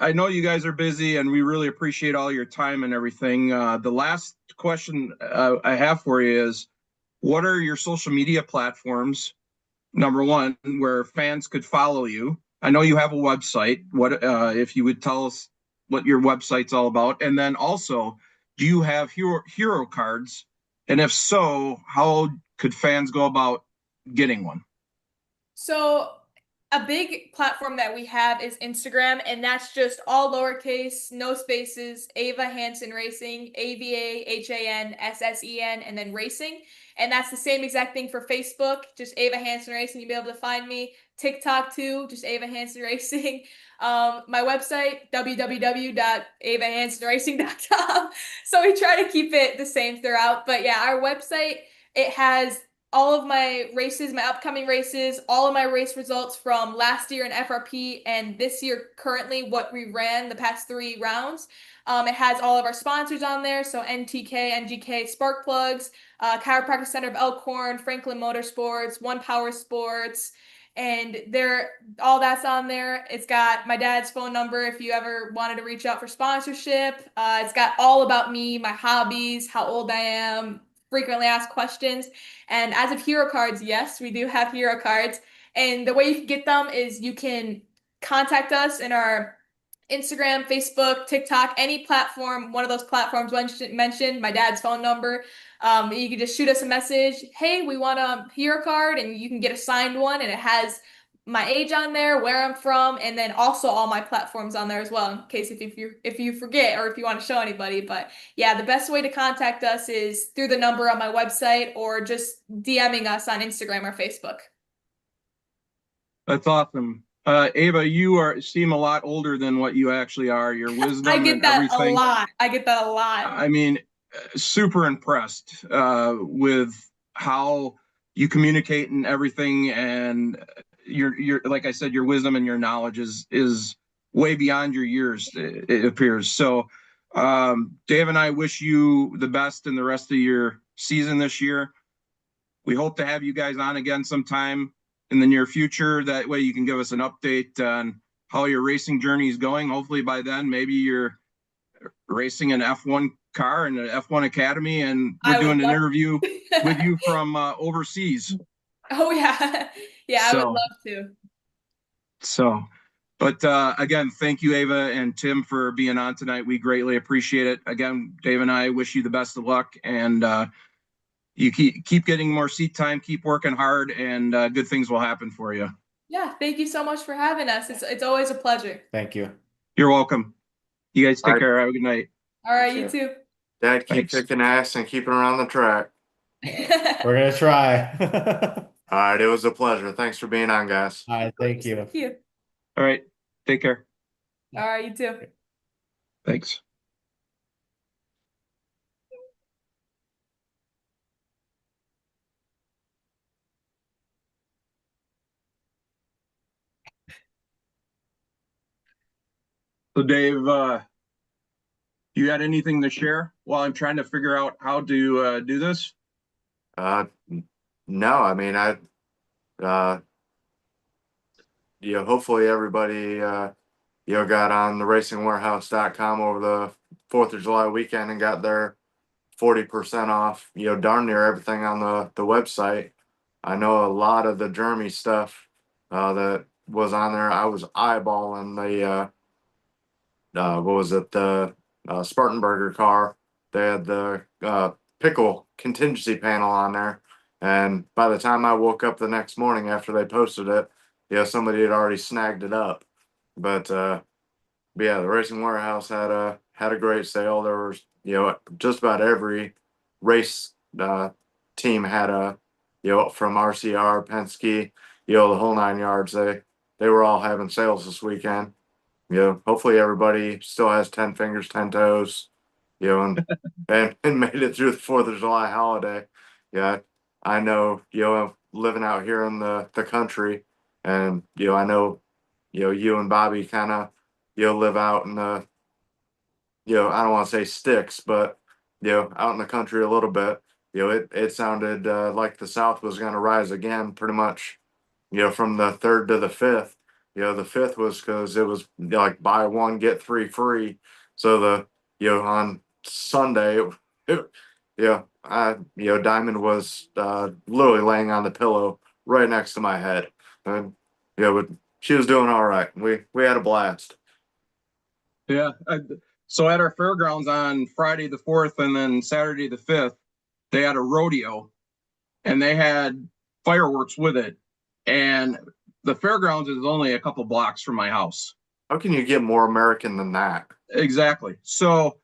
I know you guys are busy, and we really appreciate all your time and everything. The last question I have for you is, what are your social media platforms? Number one, where fans could follow you. I know you have a website. What if you would tell us what your website's all about? And then also, do you have hero cards? And if so, how could fans go about getting one? So a big platform that we have is Instagram, and that's just all lowercase, no spaces, Ava Hansen Racing, AVAHANSSEN, and then racing. And that's the same exact thing for Facebook, just Ava Hansen Racing. You'll be able to find me. TikTok too, just Ava Hansen Racing. My website, www.avahansenracing.com. So we try to keep it the same throughout. But yeah, our website, it has all of my races, my upcoming races, all of my race results from last year in FRP and this year currently what we ran the past 3 rounds. It has all of our sponsors on there, so NTK, NGK, Spark Plugs, Chiropractic Center of Elkhorn, Franklin Motorsports, One Power Sports, and all that's on there. It's got my dad's phone number if you ever wanted to reach out for sponsorship. It's got all about me, my hobbies, how old I am, frequently asked questions. And as of hero cards, yes, we do have hero cards. And the way you can get them is you can contact us in our Instagram, Facebook, TikTok, any platform, one of those platforms mentioned, my dad's phone number. You can just shoot us a message. Hey, we want a hero card, and you can get a signed one, and it has my age on there, where I'm from, and then also all my platforms on there as well, in case if you forget or if you want to show anybody. But yeah, the best way to contact us is through the number on my website or just DMing us on Instagram or Facebook. That's awesome. Ava, you seem a lot older than what you actually are. Your wisdom I get and that everything. a lot. I get that a lot. I mean, super impressed with how you communicate and everything, and your like I said, your wisdom and your knowledge is way beyond your years. It appears so. Dave and I wish you the best in the rest of your season this year. We hope to have you guys on again sometime in the near future. That way you can give us an update on how your racing journey is going. Hopefully by then, maybe you're racing an F1 car in an F1 Academy, and we're doing an interview with you from overseas. Oh yeah. Yeah, I would love to. So, but again, thank you, Ava and Tim, for being on tonight. We greatly appreciate it. Again, Dave and I wish you the best of luck, and you keep getting more seat time, keep working hard, and good things will happen for you. Yeah, thank you so much for having us. It's always a pleasure. Thank you. You're welcome. You guys take care. Have a good night. All right, you too. Dad, keep kicking ass and keeping around the track. We're gonna try. All right, it was a pleasure. Thanks for being on, guys. All right, thank you. Thank you. All right, take care. All right, you too. Thanks. So Dave, you got anything to share while I'm trying to figure out how to do this? No, I mean, hopefully everybody, got on the racingwarehouse.com over the 4th of July weekend and got their 40% off, darn near everything on the website. I know a lot of the Jeremy stuff, that was on there. I was eyeballing the, what was it? The Spartanburger car. They had the pickle contingency panel on there, and by the time I woke up the next morning after they posted it, somebody had already snagged it up. But yeah, the Racing Warehouse had a great sale. There was just about every race team had a from RCR, Penske, the whole 9 yards. They were all having sales this weekend. Hopefully everybody still has 10 fingers, 10 toes, and made it through the 4th of July holiday. Yeah, I know, living out here in the country, and, I know, you and Bobby kind of, live out in the, I don't want to say sticks, but, out in the country a little bit. It sounded like the South was going to rise again pretty much, from the 3rd to the 5th. The 5th was because it was like buy one, get 3 free. So on Sunday, Diamond was literally laying on the pillow right next to my head. And, but she was doing all right. We had a blast. Yeah. So at our fairgrounds on Friday the 4th and then Saturday the 5th, they had a rodeo, and they had fireworks with it. And the fairgrounds is only a couple blocks from my house. How can you get more American than that? Exactly. So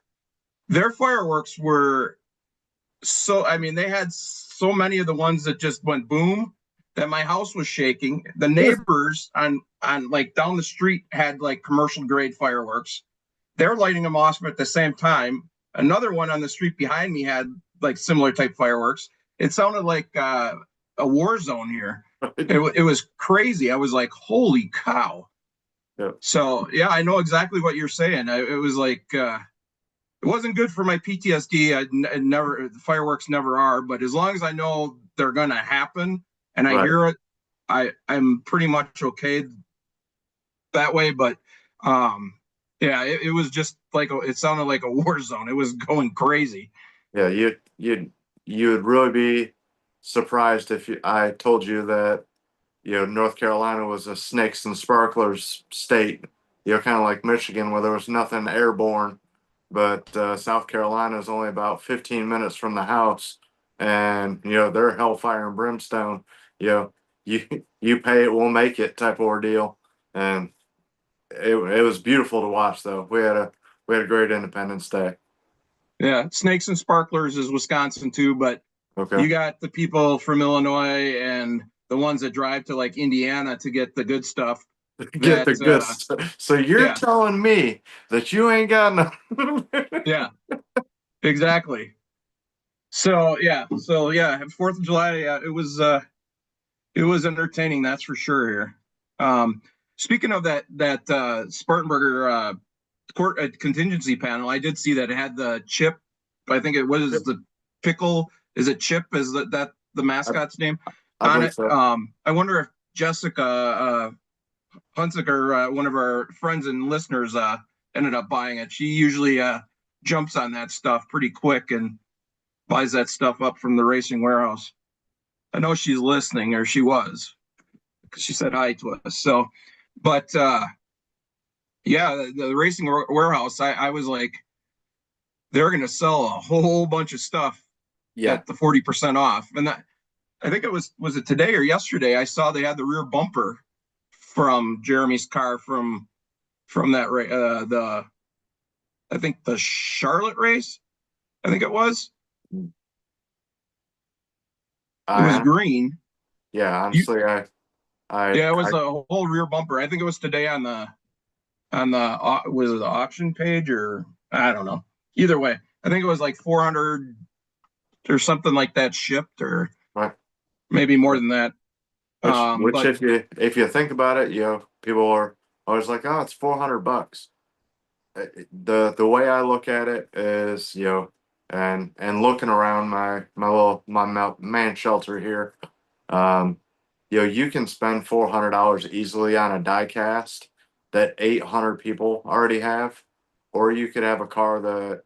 their fireworks were they had so many of the ones that just went boom that my house was shaking. The neighbors on like down the street had like commercial grade fireworks. They're lighting them off at the same time. Another one on the street behind me had like similar type fireworks. It sounded like a war zone here. It was crazy. I was like, holy cow. Yeah. So yeah, I know exactly what you're saying. It was like it wasn't good for my PTSD. I never the fireworks never are, but as long as I know they're gonna happen and I Right. hear it, I'm pretty much okay that way. But yeah, it was just like it sounded like a war zone. It was going crazy. Yeah, you would really be surprised if I told you that, North Carolina was a snakes and sparklers state, kind of like Michigan where there was nothing airborne, but South Carolina is only about 15 minutes from the house, and they're hellfire and brimstone. You know, you you pay it, we'll make it type of ordeal, and it was beautiful to watch though. We had a great Independence Day. Yeah, snakes and sparklers is Wisconsin too, but Okay. you got the people from Illinois and the ones that drive to like Indiana to get the good stuff. Get the That good stuff. So you're yeah, telling me that you ain't got no. yeah, exactly. So yeah, 4th of July, it was entertaining, that's for sure here. Speaking of that Spartanburger court contingency panel, I did see that it had the chip. I think it was the pickle. Is it Chip? Is that the mascot's name I on believe it? so. I wonder if Jessica Hunziker, one of our friends and listeners, ended up buying it. She usually jumps on that stuff pretty quick and buys that stuff up from the Racing Warehouse. I know she's listening, or she was, because she said hi to us. So, but yeah, the Racing Warehouse, I was like, they're going to sell a whole bunch of stuff Yeah. at the 40% off. And that, I think it was it today or yesterday? I saw they had the rear bumper from Jeremy's car from that the I think the Charlotte race. I think it was. It was I green. yeah, You, honestly, yeah, it was I a whole rear bumper. I think it was today on the was it the auction page or I don't know. Either way, I think it was like 400 or something like that shipped, or right. maybe more than that. Which But if you think about it, people are always like, oh, it's $400. The way I look at it is, and looking around my man shelter here, um, you can spend $400 easily on a die cast that 800 people already have, or you could have a car that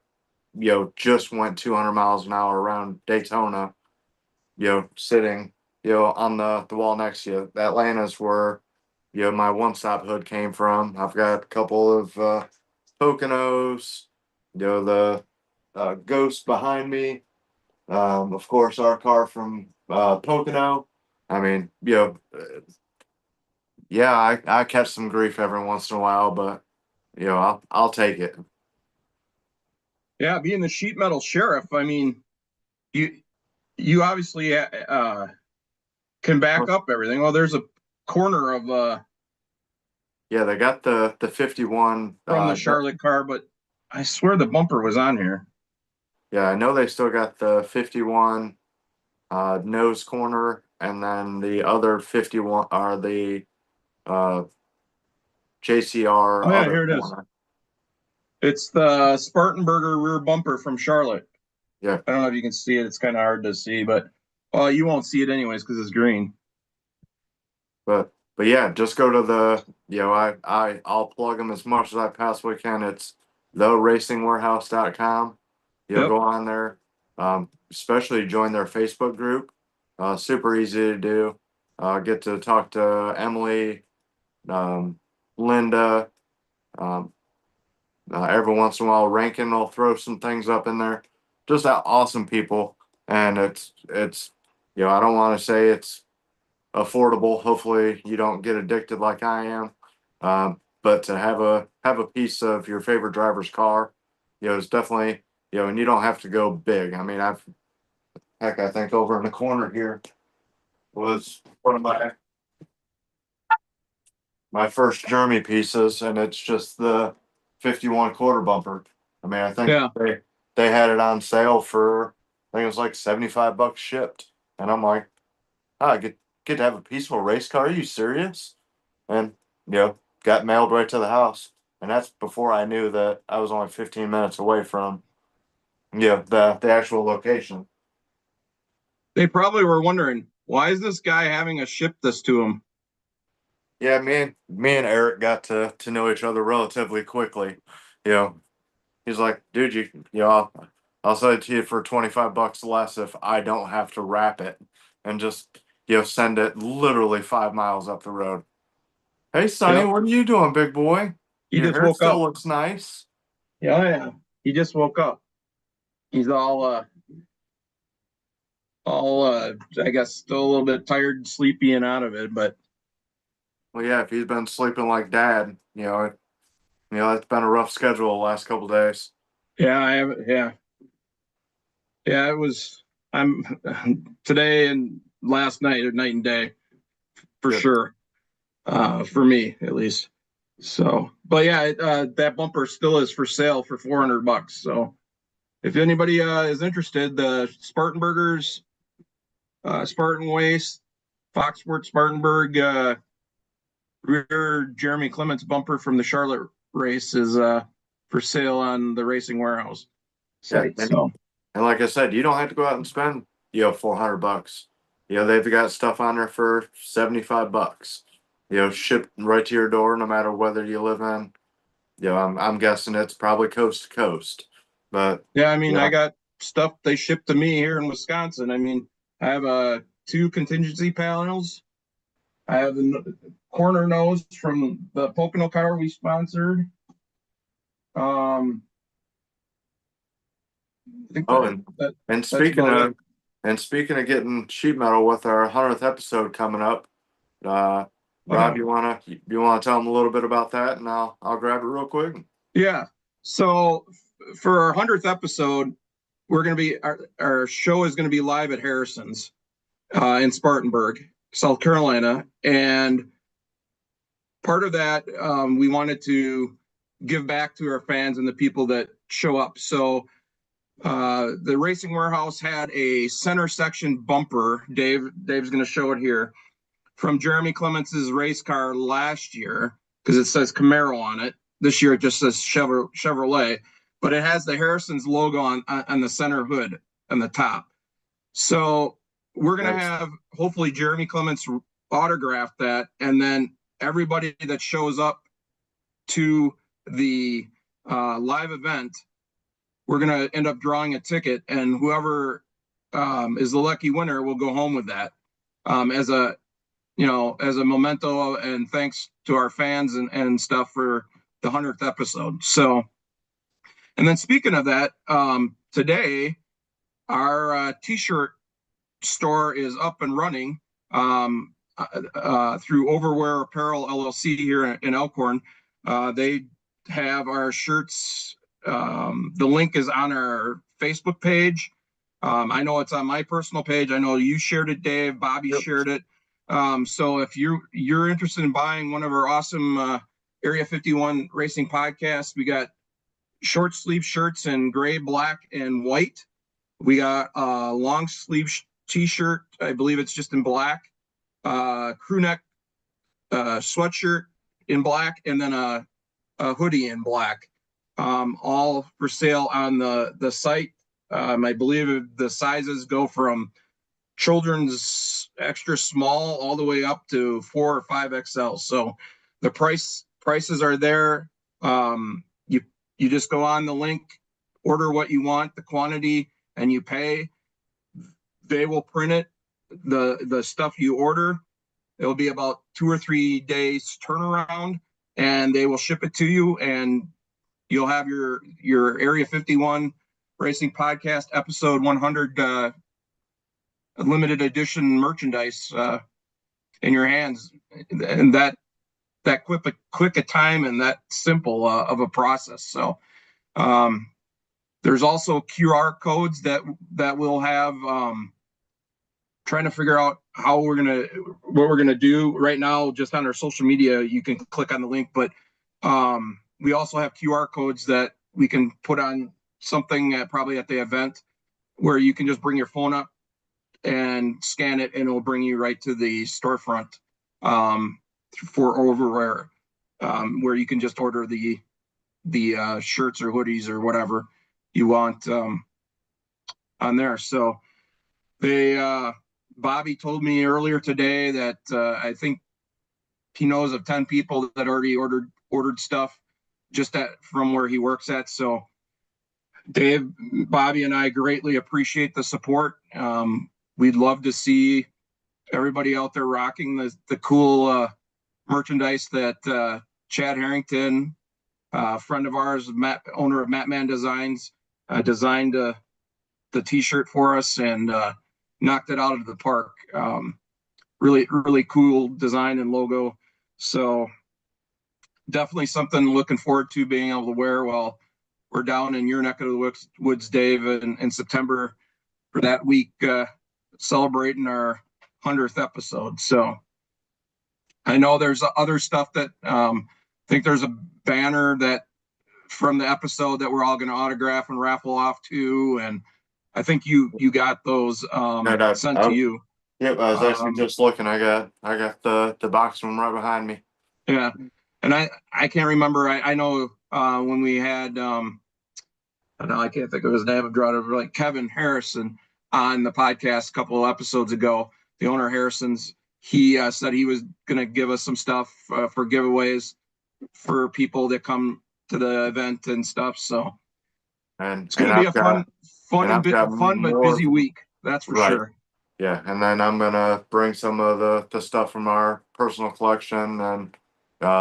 just went 200 miles an hour around Daytona, sitting on the wall next to you. Atlanta's where my one stop hood came from. I've got a couple of Poconos, the Ghost behind me. Of course, our car from Pocono. I mean, yeah, I catch some grief every once in a while, but I'll take it. yeah, being the sheet metal sheriff, I mean, you you obviously can back up everything. Well, there's a corner of Yeah, they got the 51. from the Charlotte car, but I swear the bumper was on here. Yeah, I know they still got the 51 nose corner, and then the other 51 are the uh, JCR Oh yeah, other here it is. corner. It's the Spartanburger rear bumper from Charlotte. Yeah. I don't know if you can see it. It's kind of hard to see, but you won't see it anyways because it's green. But yeah, just go to the I'll plug them as much as I possibly can. It's theracingwarehouse.com. You'll Yep. go on there, especially join their Facebook group. Super easy to do. Get to talk to Emily, Linda. Every once in a while, Rankin will throw some things up in there. Just awesome people, and it's I don't want to say it's affordable. Hopefully, you don't get addicted like I am. But to have a piece of your favorite driver's car, it's definitely and you don't have to go big. I mean, I think over in the corner here was one of my first Jeremy pieces, and it's just the 51 quarter bumper. I mean, I think Yeah. they had it on sale for I think it was like $75 shipped, and I'm like, I get to have a peaceful race car. Are you serious? And got mailed right to the house. And that's before I knew that I was only 15 minutes away from the actual location. They probably were wondering, why is this guy having us ship this to him? Yeah, me and Eric got to know each other relatively quickly. You know, he's like, dude, I'll sell it to you for $25 less if I don't have to wrap it and just send it literally 5 miles up the road. Hey Sonny, Yep. what are you doing, big boy? He Your just hair woke still up. looks nice. Yeah. He just woke up. He's all I guess still a little bit tired, sleepy, and out of it. But Well, yeah, if he's been sleeping like dad, it's been a rough schedule the last couple days. yeah, I have. Yeah. It was. I'm today and last night or night and day for Good. sure. For me at least. So, but yeah, that bumper still is for sale for $400. So, if anybody is interested, the Spartanburgers, Spartan Waste, Foxport Spartanburg, rear Jeremy Clements bumper from the Charlotte race is for sale on the Racing Warehouse site. And, So, and like I said, you don't have to go out and spend $400. They've got stuff on there for $75. Shipped right to your door, no matter whether you live in. I'm guessing it's probably coast to coast, but yeah, I mean, I yeah, got stuff they shipped to me here in Wisconsin. I mean, I have two contingency panels. I have the corner nose from the Pocono car we sponsored. I think Oh, that and that's speaking about it. of getting sheet metal with our 100th episode coming up, Rob, you wanna tell them a little bit about that, and I'll grab it real quick. Yeah. So for our 100th episode, we're going to be our show is going to be live at Harrison's in Spartanburg, South Carolina, and part of that we wanted to give back to our fans and the people that show up. So the Racing Warehouse had a center section bumper. Dave's going to show it here from Jeremy Clements's race car last year because it says Camaro on it. This year it just says Chevrolet, but it has the Harrison's logo on the center hood on the top. So we're going to have hopefully Jeremy Clements autograph that, and then everybody that shows up to the live event, we're going to end up drawing a ticket, and whoever is the lucky winner will go home with that as a memento and thanks to our fans and stuff for the 100th episode. So, and then speaking of that, today our t-shirt store is up and running through Overwear Apparel LLC here in Elkhorn. They have our shirts. The link is on our Facebook page. I know it's on my personal page. I know you shared it, Dave. Bobby shared it. So if you're interested in buying one of our awesome Area 51 racing podcasts, we got short sleeve shirts in gray, black, and white. We got a long sleeve t-shirt. I believe it's just in black. Crew neck sweatshirt in black, and then a hoodie in black. All for sale on the site. I believe the sizes go from children's extra small all the way up to 4 or 5XL. So the prices are there. You just go on the link, order what you want, the quantity, and you pay. They will print it, the stuff you order. It'll be about 2 or 3 days turnaround, and they will ship it to you, and you'll have your Area 51 Racing Podcast episode 100 limited edition merchandise in your hands, and that quick a time and that simple of a process. So there's also QR codes that we'll have. Trying to figure out what we're gonna do right now. Just on our social media, you can click on the link, but we also have QR codes that we can put on something probably at the event where you can just bring your phone up and scan it, and it'll bring you right to the storefront for overwear, where you can just order the shirts or hoodies or whatever you want on there. So Bobby told me earlier today that I think he knows of 10 people that already ordered stuff just from where he works at. So Dave, Bobby, and I greatly appreciate the support. We'd love to see everybody out there rocking the cool merchandise that Chad Harrington, friend of ours, owner of Matman Designs, designed the t-shirt for us and knocked it out of the park. Really, really cool design and logo. So definitely something looking forward to being able to wear while we're down in your neck of the woods, Dave, in September for that week, celebrating our 100th episode. So I know there's other stuff that I think there's a banner that from the episode that we're all going to autograph and raffle off too. And I think you got those sent to you. Yep, I was actually just looking. I got the box one right behind me. Yeah, and I can't remember. I know when we had I know I can't think of his name. I've drawn over like Kevin Harrison on the podcast a couple of episodes ago. The owner of Harrison's, he said he was going to give us some stuff for giveaways for people that come to the event and stuff. So And it's going to be a fun but busy week. That's for sure. Yeah, and then I'm gonna bring some of the stuff from our personal collection and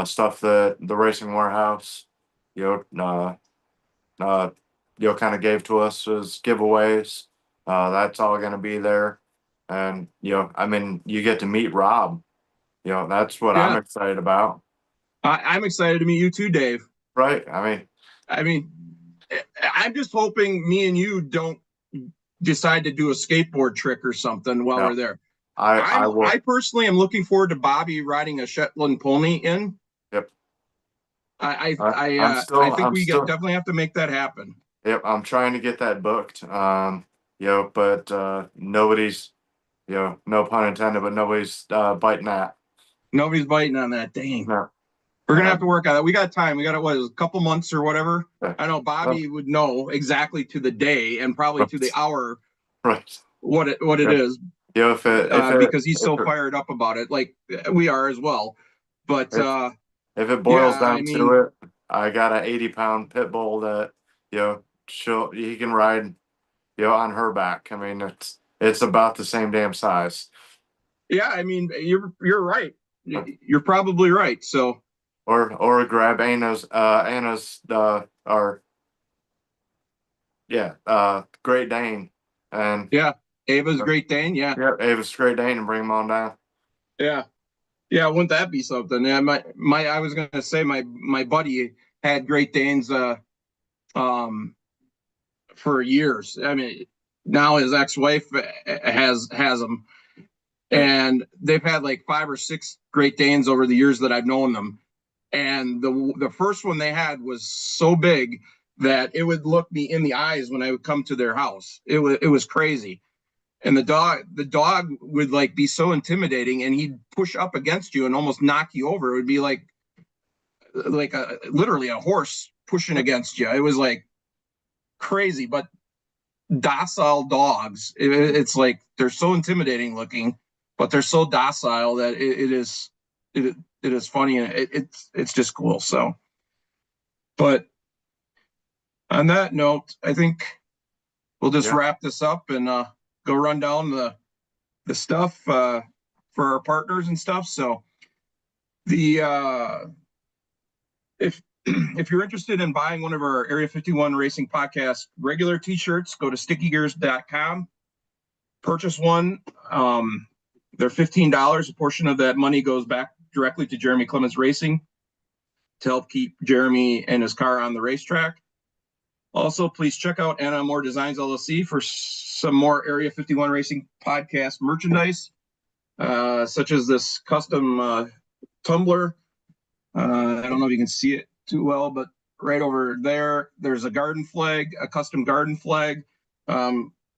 stuff that the Racing Warehouse, kind of gave to us as giveaways. That's all gonna be there, and I mean, you get to meet Rob. That's what I'm excited about. I'm excited to meet you too, Dave. Right. I mean, I'm just hoping me and you don't decide to do a skateboard trick or something while we're there. I personally am looking forward to Bobby riding a Shetland pony in. Yep. I think we definitely have to make that happen. Yep, I'm trying to get that booked. But nobody's, no pun intended, but nobody's biting that. Nobody's biting on that. Dang. No. We're gonna have to work on it. We got time. We got a couple months or whatever. I know Bobby would know exactly to the day and probably to the hour, what it is. Because he's so fired up about it, like we are as well. But if it boils down to it, I got an 80-pound pit bull that he can ride, on her back. I mean, it's about the same damn size. Yeah, I mean, you're right. You're probably right. So. Or grab Anna's Great Dane and Ava's Great Dane, Ava's Great Dane, and bring them on down. Wouldn't that be something? Yeah, I was gonna say my buddy had Great Danes for years. I mean, now his ex-wife has them, and they've had like 5 or 6 Great Danes over the years that I've known them. And the first one they had was so big that it would look me in the eyes when I would come to their house. It was crazy. And the dog would like be so intimidating, and he'd push up against you and almost knock you over. It would be like literally a horse pushing against you. It was like crazy, but docile dogs. It's like they're so intimidating looking, but they're so docile that it is funny, and it's just cool. So, but on that note, I think we'll just wrap this up and go run down the stuff for our partners and stuff. So if you're interested in buying one of our Area 51 Racing Podcast regular t-shirts, go to stickygears.com, purchase one. They're $15. A portion of that money goes back directly to Jeremy Clements Racing to help keep Jeremy and his car on the racetrack. Also, please check out Anna Moore Designs LLC for some more Area 51 Racing Podcast merchandise, such as this custom tumbler. I don't know if you can see it too well, but right over there's a garden flag, a custom garden flag.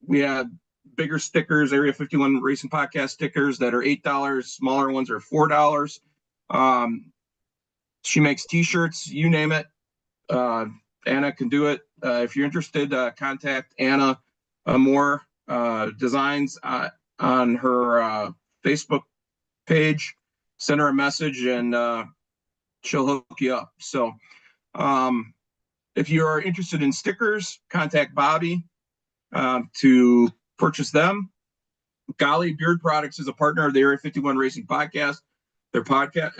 We had bigger stickers, Area 51 Racing Podcast stickers that are $8. Smaller ones are $4. She makes t-shirts, you name it. Anna can do it. If you're interested, contact Anna Moore Designs on her Facebook page. Send her a message and she'll hook you up. So if you are interested in stickers, contact Bobby to purchase them. Golly Beard Products is a partner of the Area 51 Racing Podcast. Their products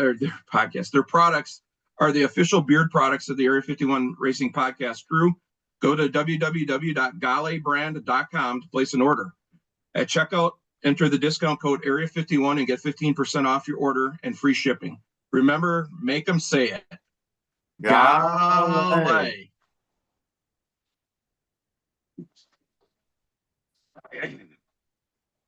are the official beard products of the Area 51 Racing Podcast crew. Go to www.gollybrand.com to place an order. At checkout, enter the discount code Area 51 and get 15% off your order and free shipping. Remember, make them say it. Golly.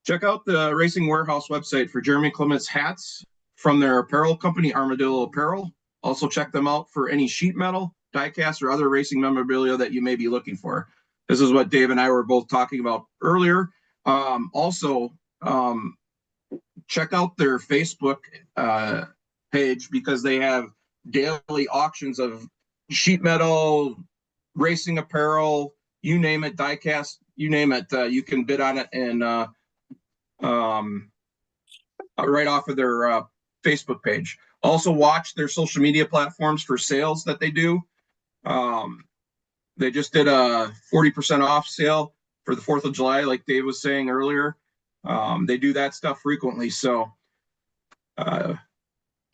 Check out the Racing Warehouse website for Jeremy Clements hats from their apparel company, Armadillo Apparel. Also check them out for any sheet metal, diecast, or other racing memorabilia that you may be looking for. This is what Dave and I were both talking about earlier. Also, check out their Facebook page because they have daily auctions of sheet metal, racing apparel, you name it, diecast, you name it. You can bid on it and right off of their Facebook page. Also watch their social media platforms for sales that they do. They just did a 40% off sale for the 4th of July, like Dave was saying earlier. They do that stuff frequently. So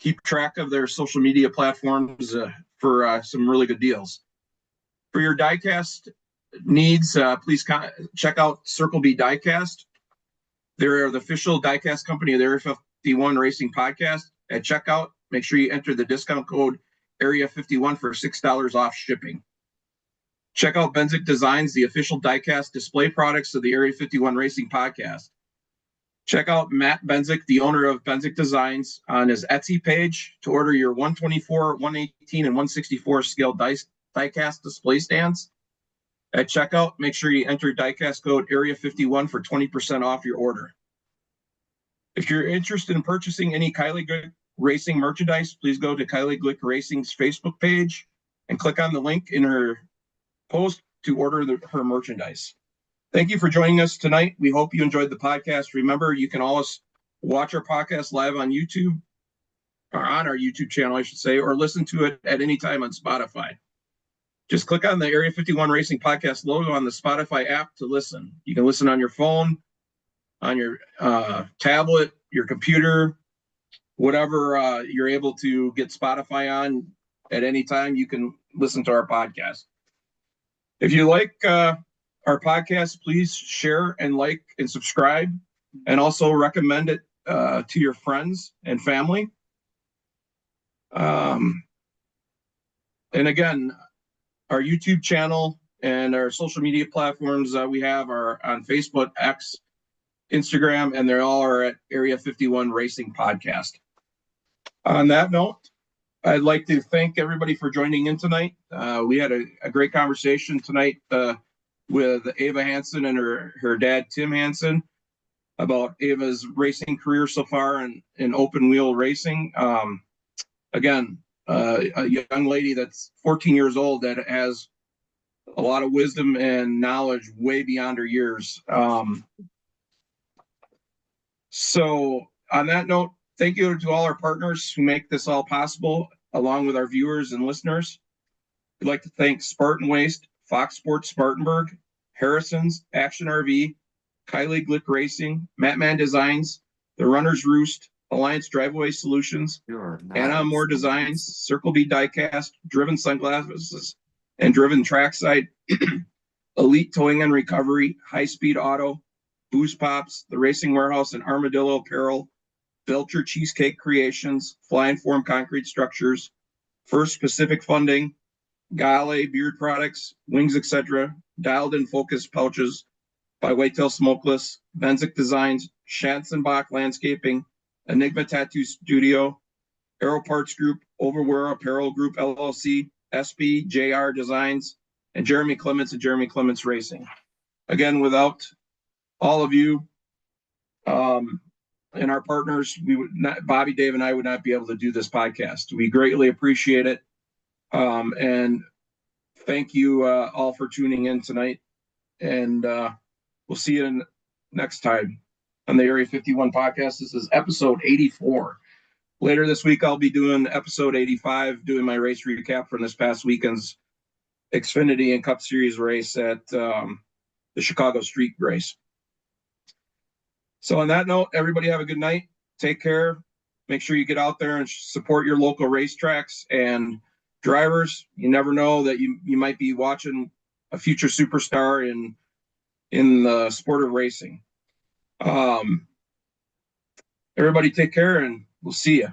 keep track of their social media platforms for some really good deals. For your diecast needs, please check out Circle B Diecast. They're the official diecast company of the Area 51 Racing Podcast. At checkout, make sure you enter the discount code Area 51 for $6 off shipping. Check out Benzik Designs, the official diecast display products of the Area 51 Racing Podcast. Check out Matt Benzik, the owner of Benzik Designs, on his Etsy page to order your 124, 118, and 164 scale diecast display stands. At checkout, make sure you enter diecast code Area 51 for 20% off your order. If you're interested in purchasing any Kylie Glick Racing merchandise, please go to Kylie Glick Racing's Facebook page and click on the link in her post to order her merchandise. Thank you for joining us tonight. We hope you enjoyed the podcast. Remember, you can always watch our podcast live on YouTube, or on our YouTube channel, I should say, or listen to it at any time on Spotify. Just click on the Area 51 Racing Podcast logo on the Spotify app to listen. You can listen on your phone, on your tablet, your computer, whatever you're able to get Spotify on at any time, you can listen to our podcast. If you like our podcast, please share and like and subscribe, and also recommend it to your friends and family. And again, our YouTube channel and our social media platforms we have are on Facebook, X, Instagram, and they all are at Area 51 Racing Podcast. On that note, I'd like to thank everybody for joining in tonight. We had a great conversation tonight with Ava Hansen and her dad, Tim Hansen, about Ava's racing career so far in open wheel racing. Again, a young lady that's 14 years old that has a lot of wisdom and knowledge way beyond her years. So on that note, thank you to all our partners who make this all possible, along with our viewers and listeners. We'd like to thank Spartan Waste, Fox Sports Spartanburg, Harrison's, Action RV, Kylie Glick Racing, Mattman Designs, The Runner's Roost, Alliance Driveway Solutions, Anna Moore Designs, Circle B Diecast, Driven Sunglasses, and Driven Trackside, Elite Towing and Recovery, High Speed Auto, Booze Pops, The Racing Warehouse and Armadillo Apparel, Belcher Cheesecake Creations, Fly and Form Concrete Structures, First Pacific Funding, Gale Beard Products, Wings Etc., Dialed In Focus Pouches by Whitetail Smokeless, Benzik Designs, Schatzenbach Landscaping, Enigma Tattoo Studio, Aero Parts Group, Overwear Apparel Group LLC, SB JR Designs, and Jeremy Clements and Jeremy Clements Racing. Again, without all of you, and our partners. We would not, Bobby, Dave, and I would not be able to do this podcast. We greatly appreciate it. And thank you all for tuning in tonight. And we'll see you next time on the Area 51 podcast. This is episode 84. Later this week, I'll be doing episode 85, doing my race recap from this past weekend's Xfinity and Cup Series race at the Chicago Street Race. So on that note, everybody have a good night. Take care. Make sure you get out there and support your local racetracks and drivers. You never know that you might be watching a future superstar in the sport of racing. Everybody take care, and we'll see you.